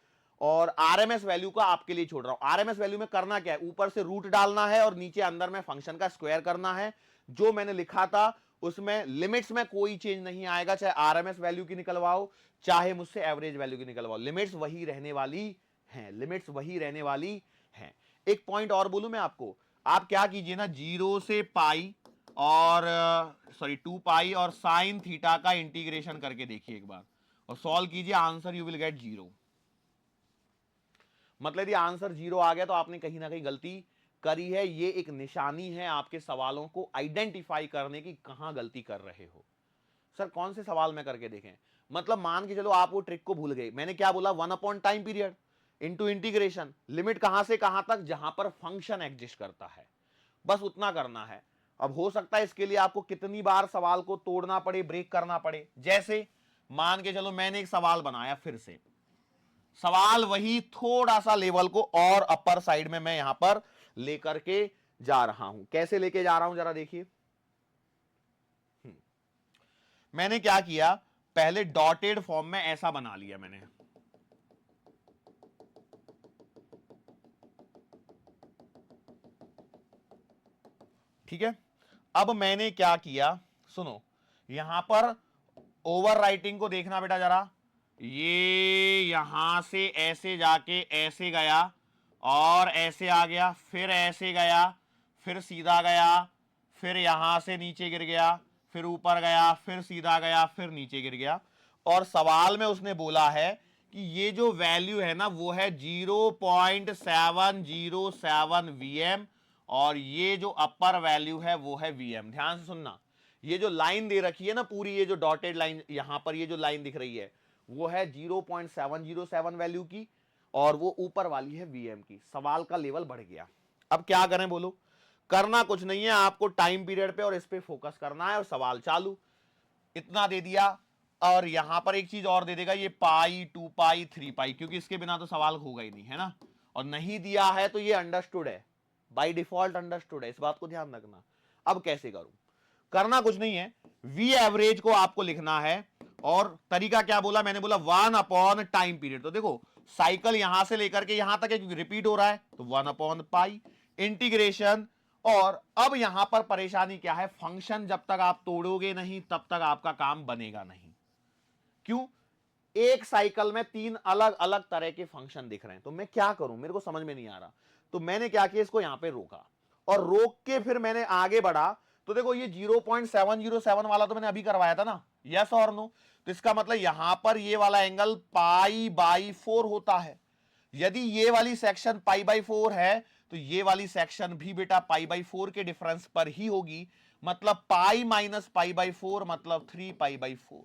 और आरएमएस वैल्यू का आपके लिए छोड़ रहा हूं। आरएमएस वैल्यू में करना क्या है, ऊपर से रूट डालना है और नीचे अंदर में फंक्शन का स्क्वायर करना है। जो मैंने लिखा था उसमें लिमिट्स में कोई चेंज नहीं आएगा, चाहे आरएमएस वैल्यू की निकलवाओ चाहे मुझसे एवरेज वैल्यू की निकलवाओ, लिमिट्स वही रहने वाली हैं, लिमिट्स वही रहने वाली हैं। एक पॉइंट और बोलूं मैं आपको, आप क्या कीजिए ना, 0 से पाई और 2 पाई और साइन थीटा का इंटीग्रेशन करके देखिए एक बार और सॉल्व कीजिए, आंसर यू विल गेट 0। मतलब यदि आंसर 0 आ गया तो आपने कहीं ना कहीं गलती करी है। ये एक निशानी है आपके सवालों को आइडेंटिफाई करने की, कहां गलती कर रहे हो। सर कौन से सवाल में करके देखें, मतलब मान के चलो आप वो ट्रिक को भूल गए, मैंने क्या बोला, 1 upon time period into integration, limit कहां से कहां तक, जहां पर फंक्शन एग्जिस्ट करता है, बस उतना करना है। अब हो सकता है इसके लिए आपको कितनी बार सवाल को तोड़ना पड़े, ब्रेक करना पड़े। जैसे मान के चलो मैंने एक सवाल बनाया, फिर से सवाल वही, थोड़ा सा लेवल को और अपर साइड में मैं यहां पर लेकर के जा रहा हूं। कैसे लेके जा रहा हूं जरा देखिए। मैंने क्या किया, पहले डॉटेड फॉर्म में ऐसा बना लिया मैंने, ठीक है। अब मैंने क्या किया, सुनो, यहां पर ओवर राइटिंग को देखना बेटा जरा, ये यहां से ऐसे जाके ऐसे गया और ऐसे आ गया, फिर ऐसे गया, फिर सीधा गया, फिर यहां से नीचे गिर गया, फिर ऊपर गया, फिर सीधा गया, फिर नीचे गिर गया। और सवाल में उसने बोला है कि ये जो वैल्यू है ना वो है 0.707 वीएम और ये जो अपर वैल्यू है वो है वीएम। ध्यान से सुनना, ये जो लाइन दे रखी है ना पूरी, ये जो डॉटेड लाइन यहां पर ये जो लाइन दिख रही है वो है 0.707 वैल्यू की और वो ऊपर वाली है वीएम की। सवाल का लेवल बढ़ गया। अब क्या करें बोलो, करना कुछ नहीं है, आपको टाइम पीरियड पे और इस पे फोकस करना है और सवाल चालू। इतना दे दिया और यहां पर एक चीज और दे देगा, ये पाई 2 पाई 3 पाई, क्योंकि इसके बिना तो सवाल होगा ही नहीं, है ना। और नहीं दिया है तो ये अंडरस्टूड है, बाय डिफॉल्ट अंडरस्टूड है, इस बात को ध्यान रखना। अब कैसे करूं, करना कुछ नहीं है, वी एवरेज को आपको लिखना है और तरीका क्या बोला मैंने, बोला 1 अपॉन टाइम पीरियड। तो देखो साइकिल यहां से लेकर के यहां तक एक रिपीट हो रहा है तो 1 अपॉन पाई इंटीग्रेशन। और अब यहां पर परेशानी क्या है, फंक्शन जब तक आप तोड़ोगे नहीं तब तक आपका काम बनेगा नहीं। क्यों, एक साइकिल में 3 अलग अलग तरह के फंक्शन दिख रहे हैं, तो मैं क्या करूं, मेरे को समझ में नहीं आ रहा। तो मैंने क्या किया, इसको यहां पे रोका और रोक के फिर मैंने आगे बढ़ा। तो देखो ये 0.707 वाला तो मैंने अभी करवाया था ना, यस और नो, तो इसका मतलब यहां पर ये वाला एंगल पाई बाई 4 होता है। यदि ये वाली सेक्शन पाई बाई 4 है तो ये वाली सेक्शन भी बेटा पाई बाई 4 के डिफरेंस पर ही होगी, मतलब पाई माइनस पाई बाई 4 मतलब 3 पाई बाई 4।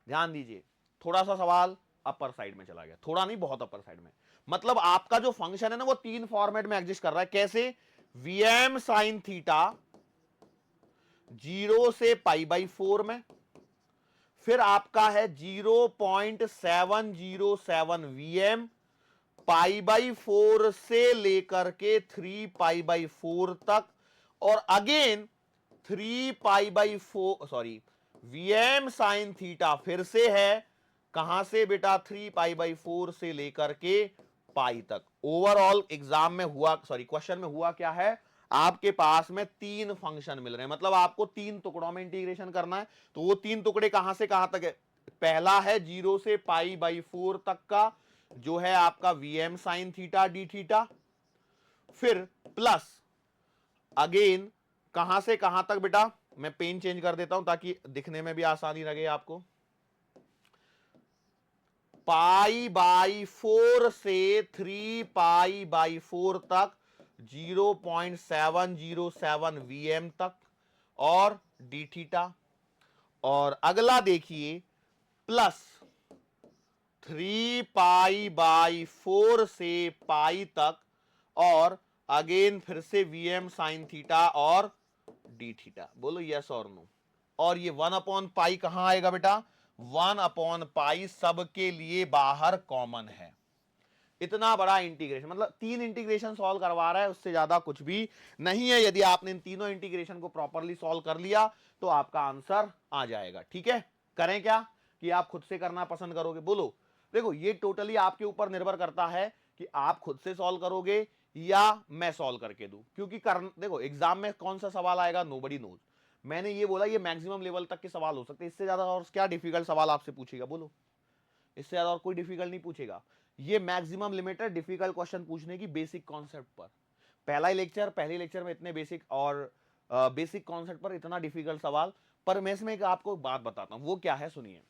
ध्यान दीजिए, थोड़ा सा सवाल अपर साइड में चला गया, थोड़ा नहीं बहुत अपर साइड में। मतलब आपका जो फंक्शन है ना वो 3 फॉर्मेट में एग्जिस्ट कर रहा है। कैसे, वीएम साइन थीटा 0 से पाई बाई 4 में, फिर आपका है 0.707 वीएम पाई बाई 4 से लेकर के 3 पाई बाई 4 तक, और again 3 pi by 4 sorry VM sine theta फिर से है, कहां से बेटा, 3 पाई बाई 4 से लेकर के पाई तक। ओवरऑल एग्जाम में हुआ, सॉरी क्वेश्चन में हुआ क्या है, आपके पास में 3 फंक्शन मिल रहे हैं, मतलब आपको 3 टुकड़ों में इंटीग्रेशन करना है। तो वो 3 टुकड़े कहां से कहां तक है, पहला है 0 से पाई बाई 4 तक का जो है आपका VM sine theta d theta, फिर प्लस अगेन कहां से कहां तक बेटा, मैं पेन चेंज कर देता हूं ताकि दिखने में भी आसानी लगे आपको, पाई बाई 4 से 3 पाई बाई 4 तक 0.707 वीएम तक और डी थीटा। और अगला देखिए प्लस 3 पाई बाई 4 से पाई तक और अगेन फिर से वीएम साइन थीटा और डी थीटा। बोलो यस और नो। और ये 1/पाई कहां आएगा बेटा? 1/पाई सबके लिए बाहर कॉमन है। इतना बड़ा इंटीग्रेशन, मतलब 3 इंटीग्रेशन सॉल्व करवा रहा है, उससे ज्यादा कुछ भी नहीं है। यदि आपने इन तीनों इंटीग्रेशन को प्रॉपरली सॉल्व कर लिया तो आपका आंसर आ जाएगा। ठीक है, करें क्या कि आप खुद से करना पसंद करोगे? बोलो। देखो ये टोटली आपके ऊपर निर्भर करता है कि आप खुद से सॉल्व करोगे या मैं सॉल्व करके दूं, क्योंकि देखो एग्जाम में कौन सा सवाल आएगा नोबडी नोज। मैंने ये बोला ये मैक्सिमम लेवल तक के सवाल हो सकते हैं, इससे ज्यादा और क्या डिफिकल्ट सवाल आपसे पूछेगा? बोलो, इससे ज्यादा और कोई डिफिकल्ट नहीं पूछेगा। ये मैक्सिमम लिमिट है डिफिकल्ट क्वेश्चन पूछने की बेसिक कॉन्सेप्ट पर। पहला ही लेक्चर, पहले लेक्चर में इतने बेसिक और बेसिक कॉन्सेप्ट पर इतना डिफिकल्ट सवाल। पर मैं इसमें आपको बात बताता हूं, वो क्या है सुनिए।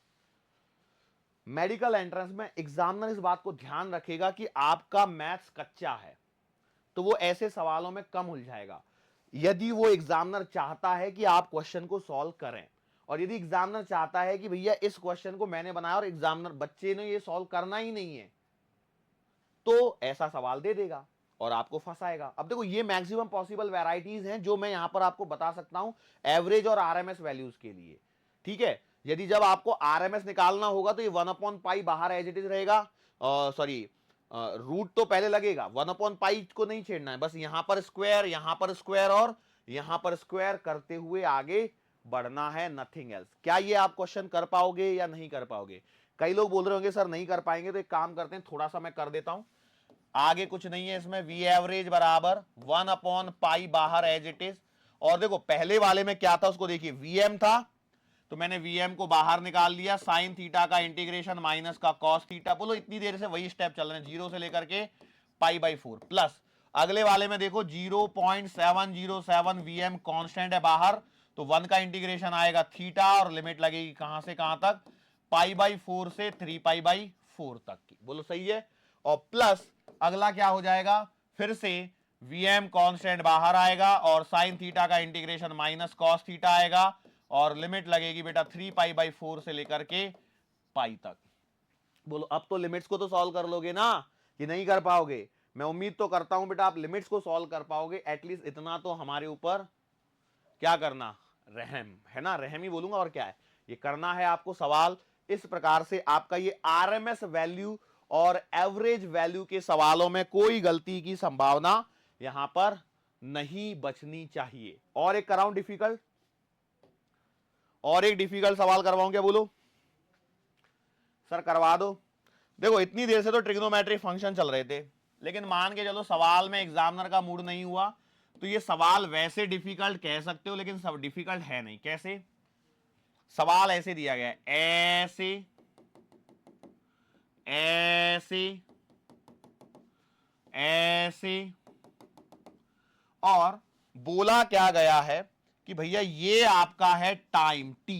मेडिकल एंट्रेंस में एग्जामिनर इस बात को ध्यान रखेगा कि आपका मैथ्स कच्चा है, तो वो ऐसे सवालों में कम उलझाएगा। यदि वो एग्जामिनर चाहता है कि आप क्वेश्चन को सॉल्व करें, और यदि एग्जामिनर चाहता है कि भैया इस क्वेश्चन को मैंने बनाया और एग्जामिनर बच्चे ने ये सॉल्व करना ही नहीं है, तो ऐसा सवाल दे देगा और आपको फंसाएगा। अब देखो ये मैक्सिमम पॉसिबल वैरायटीज हैं जो मैं यहां पर आपको बता सकता हूं एवरेज और आरएमएस वैल्यूज के लिए। ठीक है, यदि जब आपको आरएमएस निकालना होगा तो ये 1/पाई बाहर एज इट इज रहेगा। सॉरी, रूट तो पहले लगेगा, 1/पाई को नहीं छेड़ना है, बस यहां पर स्क्वायर, यहां पर स्क्वायर और यहां पर स्क्वायर करते हुए आगे बढ़ना है, नथिंग एल्स। क्या ये आप क्वेश्चन कर पाओगे या नहीं कर पाओगे? कई लोग बोल रहे होंगे सर नहीं कर पाएंगे, तो एक काम करते हैं, थोड़ा सा मैं कर देता हूं। आगे कुछ नहीं है इसमें, वी एवरेज बराबर 1/पाई बाहर एज इट इज। और देखो पहले वाले में क्या था उसको देखिए, वीएम था तो मैंने वीएम को बाहर निकाल लिया, साइन थीटा का इंटीग्रेशन माइनस का कॉस थीटा। बोलो इतनी देर से वही स्टेप चल रहे हैं, 0 से लेकर के पाई/4 प्लस अगले वाले में देखो 0.707 वीएम कांस्टेंट है बाहर, तो 1 का इंटीग्रेशन आएगा थीटा और लिमिट लगेगी कहां से कहां तक? पाई/4 से 3 पाई/4 तक की। बोलो सही है। और प्लस अगला क्या हो जाएगा, फिर से वीएम कांस्टेंट बाहर आएगा और साइन थीटा का इंटीग्रेशन माइनस कॉस थीटा आएगा और लिमिट लगेगी बेटा 3 पाई/4 से लेकर के पाई तक। बोलो अब तो लिमिट्स को तो सॉल्व कर लोगे ना, कि नहीं कर पाओगे? मैं उम्मीद तो करता हूं बेटा आप लिमिट्स को सॉल्व कर पाओगे। एटलीस्ट इतना तो हमारे ऊपर क्या करना, रहम है ना, रहम ही बोलूंगा और क्या है, ये करना है आपको सवाल। इस प्रकार से आपका ये आरएमएस वैल्यू और एवरेज वैल्यू के सवालों में कोई गलती की संभावना यहां पर नहीं बचनी चाहिए। और एक कराऊं डिफिकल्ट, और एक डिफिकल्ट सवाल करवाऊं क्या? बोलो सर करवा दो। देखो इतनी देर से तो ट्रिग्नोमेट्रिक फंक्शन चल रहे थे, लेकिन मान के चलो सवाल में एग्जामिनर का मूड नहीं हुआ, तो ये सवाल वैसे डिफिकल्ट कह सकते हो लेकिन सब डिफिकल्ट है नहीं। कैसे? सवाल ऐसे दिया गया है, ऐसे ऐसे ऐसे, और बोला क्या गया है कि भैया ये आपका है टाइम t,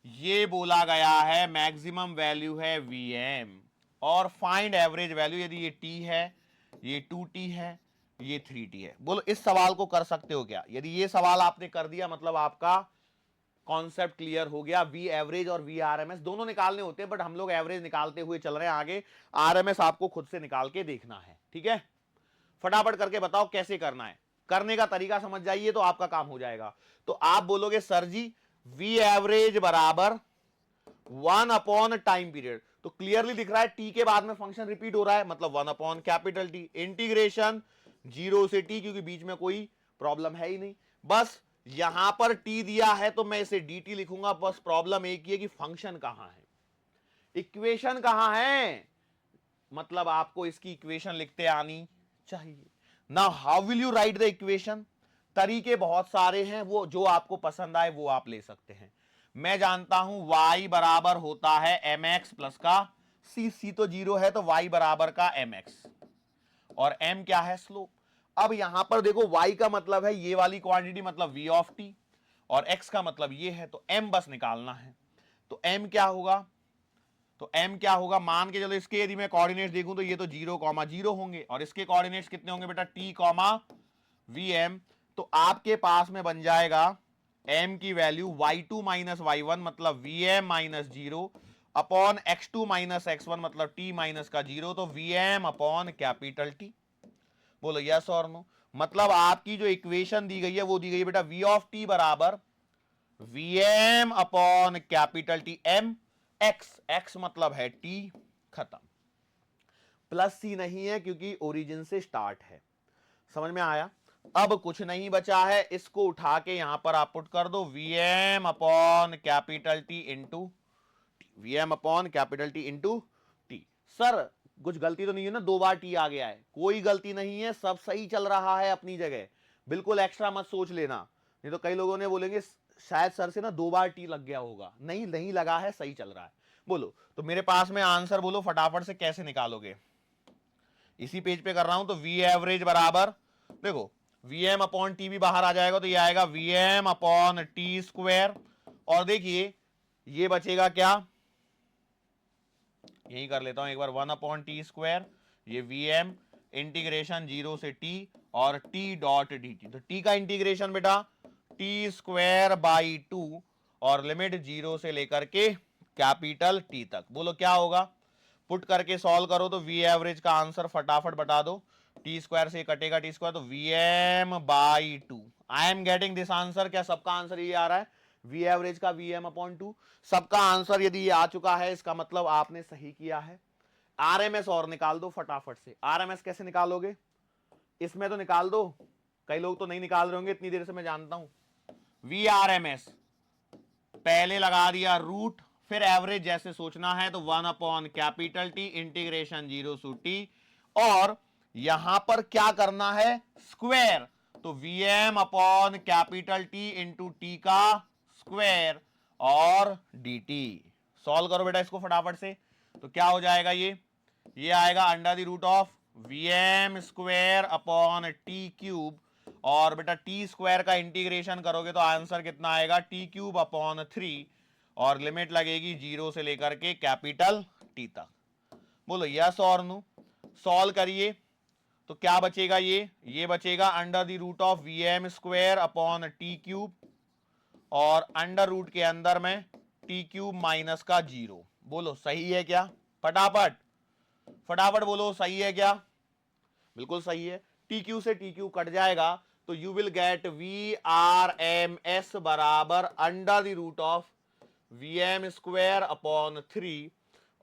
ये बोला गया है मैक्सिमम वैल्यू है Vm, और फाइंड एवरेज वैल्यू, यदि ये t है, ये 2t है, ये 3t है। बोलो इस सवाल को कर सकते हो क्या? यदि ये सवाल आपने कर दिया मतलब आपका कॉन्सेप्ट क्लियर हो गया। वी एवरेज और वी आरएमएस दोनों निकालने होते हैं, बट हम लोग एवरेज निकालते हुए चल रहे हैं आगे, आरएमएस आपको खुद से निकाल के देखना है। ठीक है, फटाफट करके बताओ कैसे करना है, करने का तरीका समझ जाइए तो आपका काम हो जाएगा। तो आप बोलोगे सर जी वी एवरेज बराबर 1/टाइम पीरियड, तो क्लियरली दिख रहा है टी के बाद में फंक्शन रिपीट हो रहा है, मतलब 1/T इंटीग्रेशन 0 से t, क्योंकि बीच में कोई प्रॉब्लम है ही नहीं। बस यहां पर t दिया है तो मैं इसे dt लिखूंगा, बस प्रॉब्लम एक ही है कि फंक्शन कहां है, इक्वेशन कहां है, मतलब आपको इसकी इक्वेशन लिखते आनी चाहिए। Now how will you right the equation? तरीके बहुत सारे हैं, वो जो आपको पसंद आए वो आप ले सकते हैं। मैं जानता हूं y बराबर होता है mx प्लस का c तो 0 है तो y बराबर का mx, और m क्या है? स्लोप। अब यहां पर देखो y का मतलब है ये वाली क्वांटिटी, मतलब v ऑफ t, और x का मतलब ये है, तो m बस निकालना है। तो m क्या होगा? तो m क्या होगा? मान के चलो इसके यदि मैं कोऑर्डिनेट्स देखूं तो ये तो 0,0 होंगे, और इसके कोऑर्डिनेट्स कितने होंगे बेटा? t, vm। तो आपके पास में बन जाएगा m की वैल्यू y2 माइनस y1 मतलब vm minus 0 upon x2 minus x1 मतलब t माइनस का 0, तो vm अपॉन कैपिटल T। बोलो यस और नो। मतलब आपकी जो इक्वेशन दी गई है वो दी गई है बेटा v ऑफ टी बराबर Vm upon capital T m x मतलब है t, खत्म। प्लस सी नहीं है क्योंकि ओरिजिन से स्टार्ट है। समझ में आया? अब कुछ नहीं बचा है, इसको उठा के यहां पर आप पुट कर दो Vm upon capital T into Vm upon capital T into T. Sir कुछ गलती तो नहीं है ना, 2 बार टी आ गया है? कोई गलती नहीं है, सब सही चल रहा है अपनी जगह, बिल्कुल एक्स्ट्रा मत सोच लेना, नहीं तो कई लोगों ने बोलेंगे शायद सर से ना 2 बार टी लग गया होगा। नहीं, नहीं लगा है, सही चल रहा है। बोलो तो मेरे पास में आंसर बोलो फटाफट से कैसे निकालोगे? इसी पेज पे कर रहा हूं तो वी एवरेज बराबर, देखो Vm अपॉन टी भी बाहर आ जाएगा तो ये आएगा Vm अपॉन टी स्क्वायर, और देखिए ये बचेगा क्या, यही कर लेता हूं एक बार, 1 अपॉन टी स्क्वायर, ये Vm इंटीग्रेशन 0 से t और t डॉट dt, तो t का इंटीग्रेशन बेटा टी स्क्वायर बाई 2 और लिमिट 0 से लेकर के कैपिटल t तक। बोलो क्या होगा? पुट करके सॉल्व करो तो वी एवरेज का आंसर फटाफट बता दो, टी स्क्वायर से कटेगा टी स्क्वायर, तो Vm by 2। I am getting this answer. क्या सबका आंसर ये आ रहा है? वी एवरेज का Vm अपॉन 2। सबका आंसर यदि ये आ चुका है इसका मतलब आपने सही किया है। आरएमएस और निकाल दो फटाफट से। आरएमएस कैसे निकालोगे? इसमें तो निकाल दो, कई लोग तो नहीं निकाल रहे होंगे इतनी देर से, मैं जानता हूं। वी आर एम एस पहले लगा दिया रूट, फिर एवरेज जैसे सोचना है तो 1 upon capital T integration 0 to T, और यहां पर क्या करना है? स्क्वायर, तो Vm upon capital T into T का स्क्वायर और dt। सॉल्व करो बेटा इसको फटाफट से, तो क्या हो जाएगा? ये आएगा under the root of Vm square upon T cube, और बेटा टी स्क्वायर का इंटीग्रेशन करोगे तो आंसर कितना आएगा? टी क्यूब अपॉन 3, और लिमिट लगेगी 0 से लेकर के कैपिटल टी तक। बोलो यस और नो। सॉल्व करिए तो क्या बचेगा? ये बचेगा under the root of Vm square upon T cube, और अंडर रूट के अंदर में टी क्यूब माइनस का 0। बोलो सही है क्या? फटाफट फटाफट बोलो सही है क्या? बिल्कुल सही है। टी क्यू से टी क्यू कट जाएगा तो you will get V R M S बराबर under the root of V M square upon 3,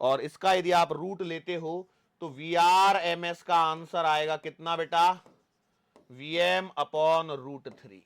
और इसका यदि आप रूट लेते हो तो वी आर एम एस का आंसर आएगा कितना बेटा? V M upon root 3।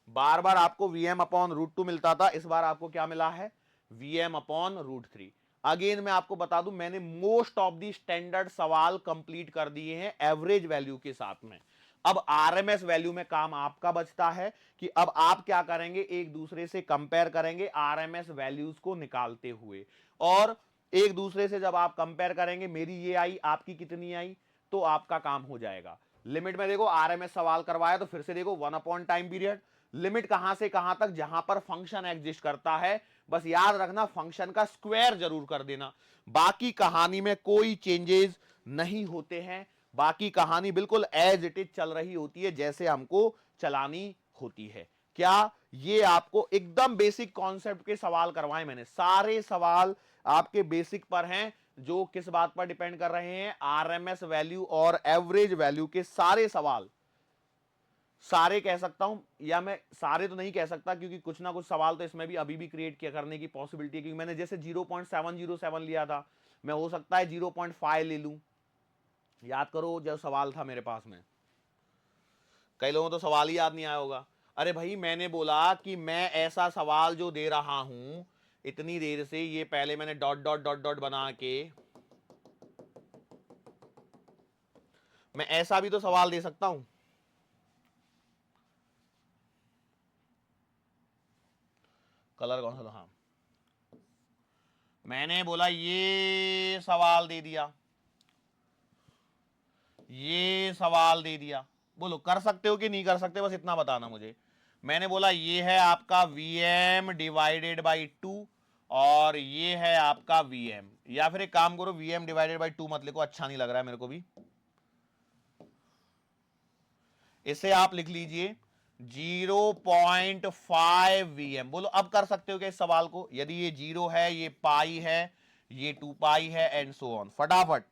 बार बार आपको Vm अपॉन रूट 2 मिलता था, इस बार आपको क्या मिला है? Vm upon root 3। अगेन मैं आपको बता दूं, मैंने मोस्ट ऑफ दी स्टैंडर्ड सवाल कंप्लीट कर दिए हैं एवरेज वैल्यू के साथ में। अब आरएमएस वैल्यू में काम आपका बचता है कि अब आप क्या करेंगे, एक दूसरे से कंपेयर करेंगे आरएमएस वैल्यूज को निकालते हुए, और एक दूसरे से जब आप कंपेयर करेंगे, मेरी ये आई आपकी कितनी आई, तो आपका काम हो जाएगा। लिमिट में देखो आरएमएस सवाल करवाया तो फिर से देखो 1 अपॉन टाइम पीरियड, लिमिट कहां से कहां तक? जहां पर फंक्शन एग्जिस्ट करता है, बस याद रखना फंक्शन का स्क्वायर जरूर कर देना। बाकी कहानी में कोई चेंजेस नहीं होते हैं, बाकी कहानी बिल्कुल एज इट इज चल रही होती है जैसे हमको चलानी होती है। क्या ये आपको एकदम बेसिक कॉन्सेप्ट के सवाल करवाए मैंने? सारे सवाल आपके बेसिक पर हैं, जो किस बात पर डिपेंड कर रहे हैं? आरएमएस वैल्यू और एवरेज वैल्यू के सारे सवाल, सारे कह सकता हूं, या मैं सारे तो नहीं कह सकता क्योंकि कुछ ना कुछ सवाल तो इसमें भी अभी भी क्रिएट किया करने की पॉसिबिलिटी है, क्योंकि मैंने जैसे 0.707 लिया था, मैं हो सकता है 0.5 ले लूं। याद करो जब सवाल था मेरे पास में, कई लोगों तो सवाल ही याद नहीं आया होगा। अरे भाई मैंने बोला कि मैं ऐसा सवाल जो दे रहा हूं इतनी देर से, ये पहले मैंने डॉट डॉट डॉट डॉट बना के, मैं ऐसा भी तो सवाल दे सकता हूं। कलर कौन सा था? हाँ, मैंने बोला ये सवाल दे दिया, ये सवाल दे दिया। बोलो कर सकते हो कि नहीं कर सकते, बस इतना बताना मुझे। मैंने बोला ये है आपका Vm डिवाइडेड बाई 2, और ये है आपका Vm, या फिर एक काम करो Vm डिवाइडेड बाई 2 मत लिखो, अच्छा नहीं लग रहा है मेरे को भी, इसे आप लिख लीजिए 0.5 Vm। बोलो अब कर सकते हो क्या इस सवाल को? यदि ये 0 है, ये पाई है, ये 2 पाई है, एंड सो ऑन। फटाफट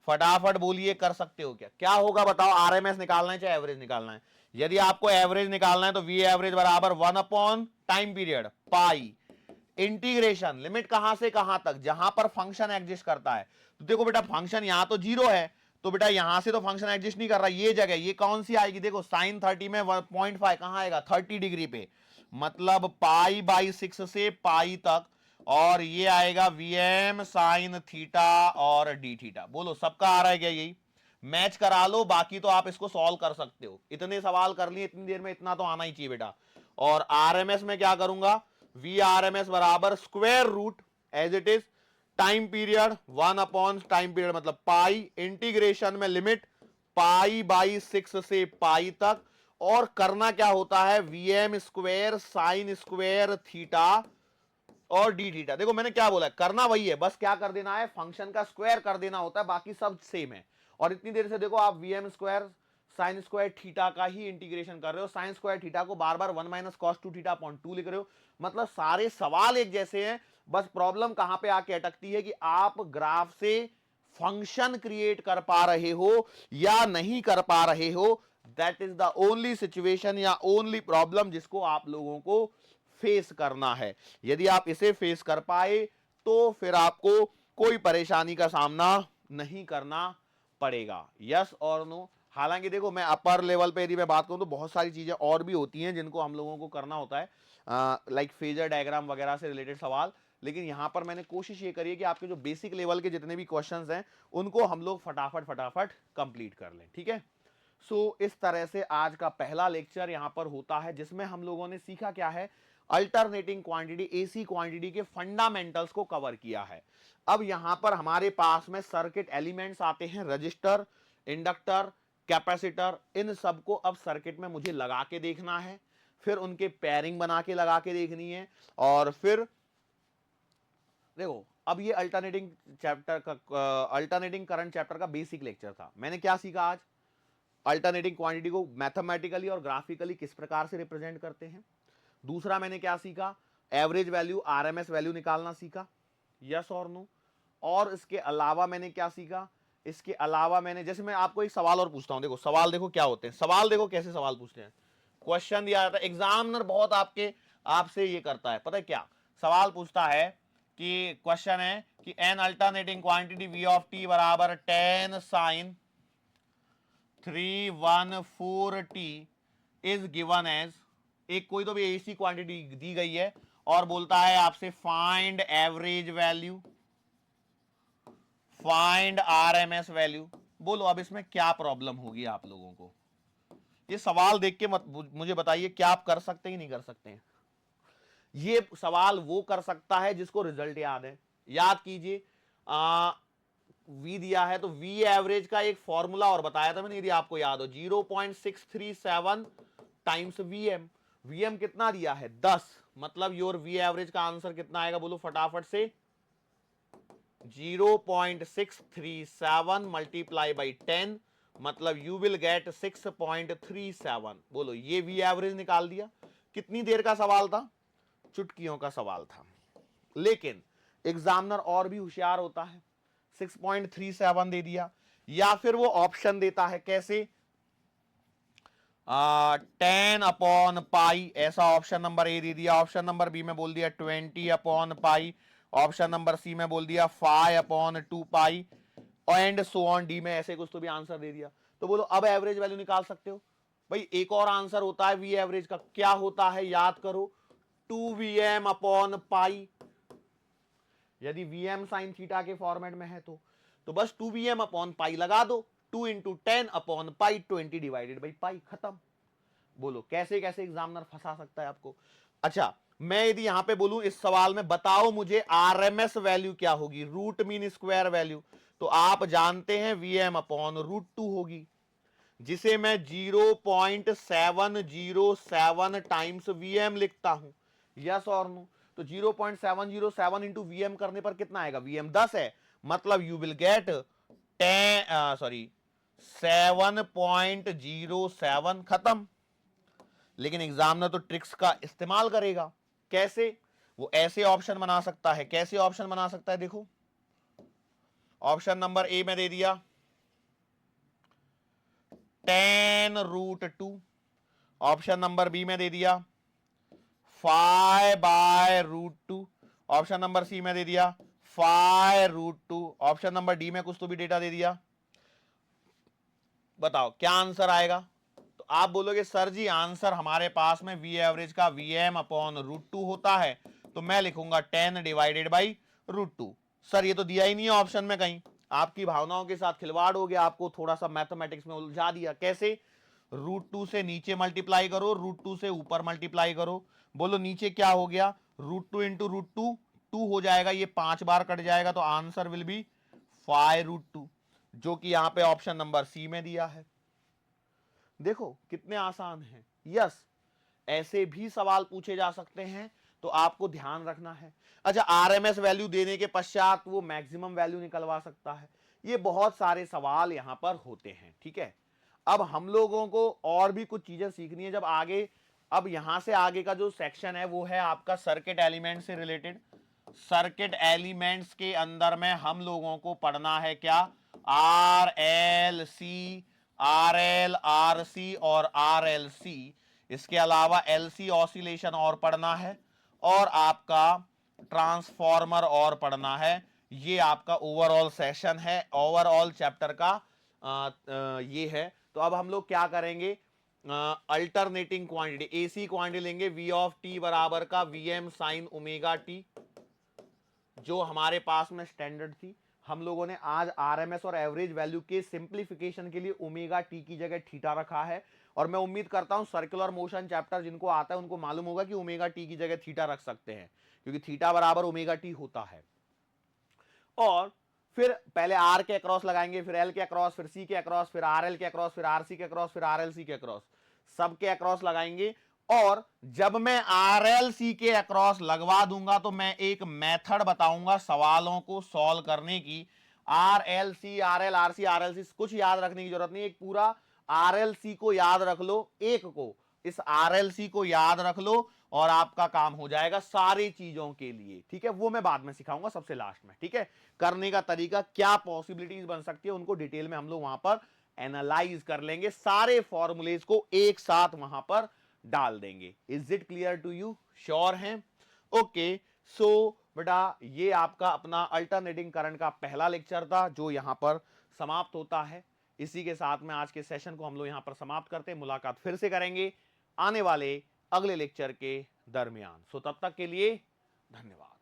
फटाफट बोलिए, कर सकते हो क्या? क्या होगा बताओ? आरएमएस निकालना है चाहे एवरेज निकालना है? यदि आपको एवरेज निकालना है तो वी एवरेज बराबर 1 अपॉन टाइम पीरियड पाई इंटीग्रेशन, लिमिट कहां से कहां तक, जहां पर फंक्शन एग्जिस्ट करता है। तो देखो बेटा फंक्शन यहां तो 0 है, तो बेटा यहां से तो फंक्शन एग्जिस्ट नहीं कर रहा, ये जगह ये कौन सी आएगी? देखो साइन 30 में 0.5 कहां आएगा? 30 डिग्री पे, मतलब पाई बाई 6 से पाई तक, और ये आएगा वीएम साइन थीटा और डी थीटा। बोलो सबका आ रहा है क्या? यही मैच करा लो, बाकी तो आप इसको सॉल्व कर सकते हो। इतने सवाल कर लिए इतनी देर में, इतना तो आना ही चाहिए बेटा। और आरएमएस में क्या करूंगा? वी आर एम एस बराबर square root as it is time period 1 upon time period मतलब पाई, इंटीग्रेशन में लिमिट पाई बाई 6 से पाई तक, और करना क्या होता है? V M square sine square theta और डी थीटा। देखो मैंने क्या बोला, करना वही है, बस क्या कर देना है? फंक्शन का स्क्वायर कर देना होता है, बाकी सब सेम है। और इतनी देर से देखो आप V M square sine square theta का ही इंटीग्रेशन कर रहे हो, साइन स्क्वायर थीटा को बार बार 1 माइनस कॉस 2 थीटा अपॉन 2 लिख रहे हो। मतलब सारे सवाल एक जैसे हैं, बस प्रॉब्लम कहां पे आके अटकती है कि आप ग्राफ से फंक्शन क्रिएट कर पा रहे हो या नहीं कर पा रहे हो। That is the only situation या ओनली प्रॉब्लम जिसको आप लोगों को फेस करना है। यदि आप इसे फेस कर पाए तो फिर आपको कोई परेशानी का सामना नहीं करना पड़ेगा। यस और नो? हालांकि देखो मैं अपर लेवल पे यदि मैं बात करूं तो बहुत सारी चीजें और भी होती हैं जिनको हम लोगों को करना होता है, लाइक फेजर डायग्राम वगैरह से रिलेटेड सवाल। लेकिन यहां पर मैंने कोशिश ये करी है कि आपके जो बेसिक लेवल के जितने भी क्वेश्चंस हैं उनको हम लोग फटाफट फटाफट कंप्लीट कर लें, ठीक है? सो इस तरह से आज का पहला लेक्चर यहां पर होता है, जिसमें हम लोगों ने सीखा क्या है? अल्टरनेटिंग क्वांटिटी, एसी क्वांटिटी के फंडामेंटल्स को कवर किया है। अब यहां पर हमारे पास में सर्किट एलिमेंट्स आते हैं, रजिस्टर, इंडक्टर, कैपेसिटर, इन सबको अब सर्किट में मुझे लगा के देखना है, फिर उनके पेयरिंग बना के लगा के देखनी है। और फिर देखो अब ये अल्टरनेटिंग चैप्टर का अल्टरनेटिंग करंट चैप्टर का बेसिक लेक्चर था। मैंने क्या सीखा आज? अल्टरनेटिंग क्वांटिटी को मैथमेटिकली और ग्राफिकली किस प्रकार से रिप्रेजेंट करते हैं। दूसरा मैंने क्या सीखा? एवरेज वैल्यू आरएमएस वैल्यू निकालना सीखा। यस और नो? और इसके अलावा मैंने क्या सीखा? इसके अलावा मैंने, जैसे मैं आपको एक सवाल और पूछता हूं, देखो सवाल देखो क्या होते हैं, सवाल देखो कैसे सवाल पूछते हैं। क्वेश्चन दिया जाता है, एग्जामिनर बहुत आपसे ये करता है, पता है क्या सवाल पूछता है? कि क्वेश्चन है कि an alternating quantity V of T बराबर 10 sine 314 T is given as, एक कोई तो भी ऐसी क्वांटिटी दी गई है और बोलता है आपसे find average value, find RMS value. बोलो अब इसमें क्या प्रॉब्लम होगी आप लोगों को? ये सवाल देख के मुझे बताइए, क्या आप कर सकते हैं नहीं कर सकते हैं? ये सवाल वो कर सकता है जिसको रिजल्ट याद है। याद कीजिए, वी दिया है तो वी एवरेज का एक फॉर्मूला और बताया था मैंने, यदि आपको याद हो, 0.637 टाइम्स वीएम। वीएम कितना दिया है? 10, मतलब योर वी एवरेज का आंसर कितना आएगा? बोलो फटाफट से। 0.637 मल्टीप्लाई बाई 10, मतलब यू विल गेट 6.37। बोलो ये वी एवरेज निकाल दिया। कितनी देर का सवाल था? चुटकियों का सवाल था। लेकिन एग्जामिनर और भी होशियार होता है, 6.37 दे दिया, या फिर वो ऑप्शन देता है कैसे? 10 अपॉन पाई, ऐसा ऑप्शन नंबर ए दे दिया। ऑप्शन नंबर बी में बोल दिया 20 upon pi. Option number C में बोल दिया 5 upon 2 pi, and so on. D में ऐसे कुछ तो भी आंसर दे दिया। तो बोलो अब एवरेज वैल्यू निकाल सकते हो। भाई एक और आंसर होता है वी एवरेज का, क्या होता है याद करो? 2vm अपॉन पाई। यदि vm साइन थीटा के फॉर्मेट में है तो बस 2vm अपॉन पाई लगा दो। 2 into 10 upon pi 20 divided by pi, खत्म। बोलो कैसे कैसे एग्जामिनर फंसा सकता है आपको? अच्छा, मैं यदि यहां पे बोलूं इस सवाल में, बताओ मुझे आरएमएस वैल्यू क्या होगी? रूट मीन स्क्वायर वैल्यू, तो आप जानते हैं वीएम अपॉन रूट 2 होगी, जिसे मैं 0.707 टाइम्स वीएम लिखता हूं। यस और नो? तो 0.707 इंटू वीएम करने पर कितना आएगा? वीएम 10 है, मतलब यू विल गेट 7.07, खत्म। लेकिन एग्जामिनर तो ट्रिक्स का इस्तेमाल करेगा। कैसे? वो ऐसे ऑप्शन बना सकता है। कैसे ऑप्शन बना सकता है? देखो ऑप्शन नंबर ए में दे दिया 10√2, ऑप्शन नंबर बी में दे दिया 5/√2, ऑप्शन नंबर सी में दे दिया 5√2, ऑप्शन नंबर डी में कुछ तो भी डेटा दे दिया। बताओ क्या आंसर आएगा? तो आप बोलोगे सर जी आंसर हमारे पास में वी एवरेज का Vm/√2 होता है, तो मैं लिखूंगा 10/√2। सर ये तो दिया ही नहीं है ऑप्शन में कहीं, आपकी भावनाओं के साथ खिलवाड़ हो गया, आपको थोड़ा सा मैथमेटिक्स में उलझा दिया। कैसे? √2 से नीचे मल्टीप्लाई करो, √2 से ऊपर मल्टीप्लाई करो। बोलो नीचे क्या हो गया, √2 इंटू √2 2 हो जाएगा, ये 5 बार कट जाएगा, तो आंसर विल बी 5√2, जो कि यहां पे ऑप्शन नंबर सी में दिया है। देखो कितने आसान हैं। यस, ऐसे भी सवाल पूछे जा सकते हैं, तो आपको ध्यान रखना है। अच्छा, आरएमएस वैल्यू देने के पश्चात वो मैक्सिमम वैल्यू निकलवा सकता है। ये बहुत सारे सवाल यहां पर होते हैं, ठीक है। अब हम लोगों को और भी कुछ चीजें सीखनी है जब आगे। अब यहां से आगे का जो सेक्शन है वो है आपका सर्किट एलिमेंट से रिलेटेड। सर्किट एलिमेंट्स के अंदर में हम लोगों को पढ़ना है क्या, R L C, R L, R C और आर एल सी। इसके अलावा एलसी ऑसिलेशन और पढ़ना है, और आपका ट्रांसफॉर्मर और पढ़ना है। ये आपका ओवरऑल सेशन है, ओवरऑल चैप्टर का ये है। तो अब हम लोग क्या करेंगे, अल्टरनेटिंग क्वांटिटी, एसी क्वांटिटी लेंगे, वी ऑफ टी बराबर का Vm साइन ओमेगा टी, जो हमारे पास में स्टैंडर्ड थी। हम लोगों ने आज आरएमएस और एवरेज वैल्यू के सिंप्लीफिकेशन के लिए ओमेगा टी की जगह थीटा रखा है, और मैं उम्मीद करता हूं सर्कुलर मोशन चैप्टर जिनको आता है उनको मालूम होगा कि ओमेगा टी की जगह थीटा रख सकते हैं, क्योंकि थीटा बराबर ओमेगा टी होता है। और फिर पहले आर के अक्रॉस लगाएंगे, फिर एल के अक्रॉस, फिर सी के अक्रॉस, फिर आर एल के अक्रॉस, फिर आर सी के अक्रॉस, फिर आर एल सी के अक्रॉस, सबके अक्रॉस लगाएंगे। और जब मैं आर एल सी के अक्रॉस लगवा दूंगा तो मैं एक मेथड बताऊंगा सवालों को सॉल्व करने की। R L C, R L, R C, R L C कुछ याद रखने की जरूरत नहीं, एक पूरा आर एल सी को याद रख लो, एक को, इस आर एल सी को याद रख लो, और आपका काम हो जाएगा सारी चीजों के लिए, ठीक है। वो मैं बाद में सिखाऊंगा सबसे लास्ट में, ठीक है। करने का तरीका, क्या पॉसिबिलिटीज बन सकती है, उनको डिटेल में हम लोग वहां पर एनालाइज कर लेंगे, सारे फॉर्मूलेज को एक साथ वहां पर डाल देंगे। Is it clear to you? Sure हैं? ओके, सो बेटा ये आपका अपना अल्टरनेटिंग करंट का पहला लेक्चर था, जो यहां पर समाप्त होता है। इसी के साथ में आज के सेशन को हम लोग यहां पर समाप्त करते हैं। मुलाकात फिर से करेंगे आने वाले अगले लेक्चर के दरमियान। सो तब तक के लिए धन्यवाद।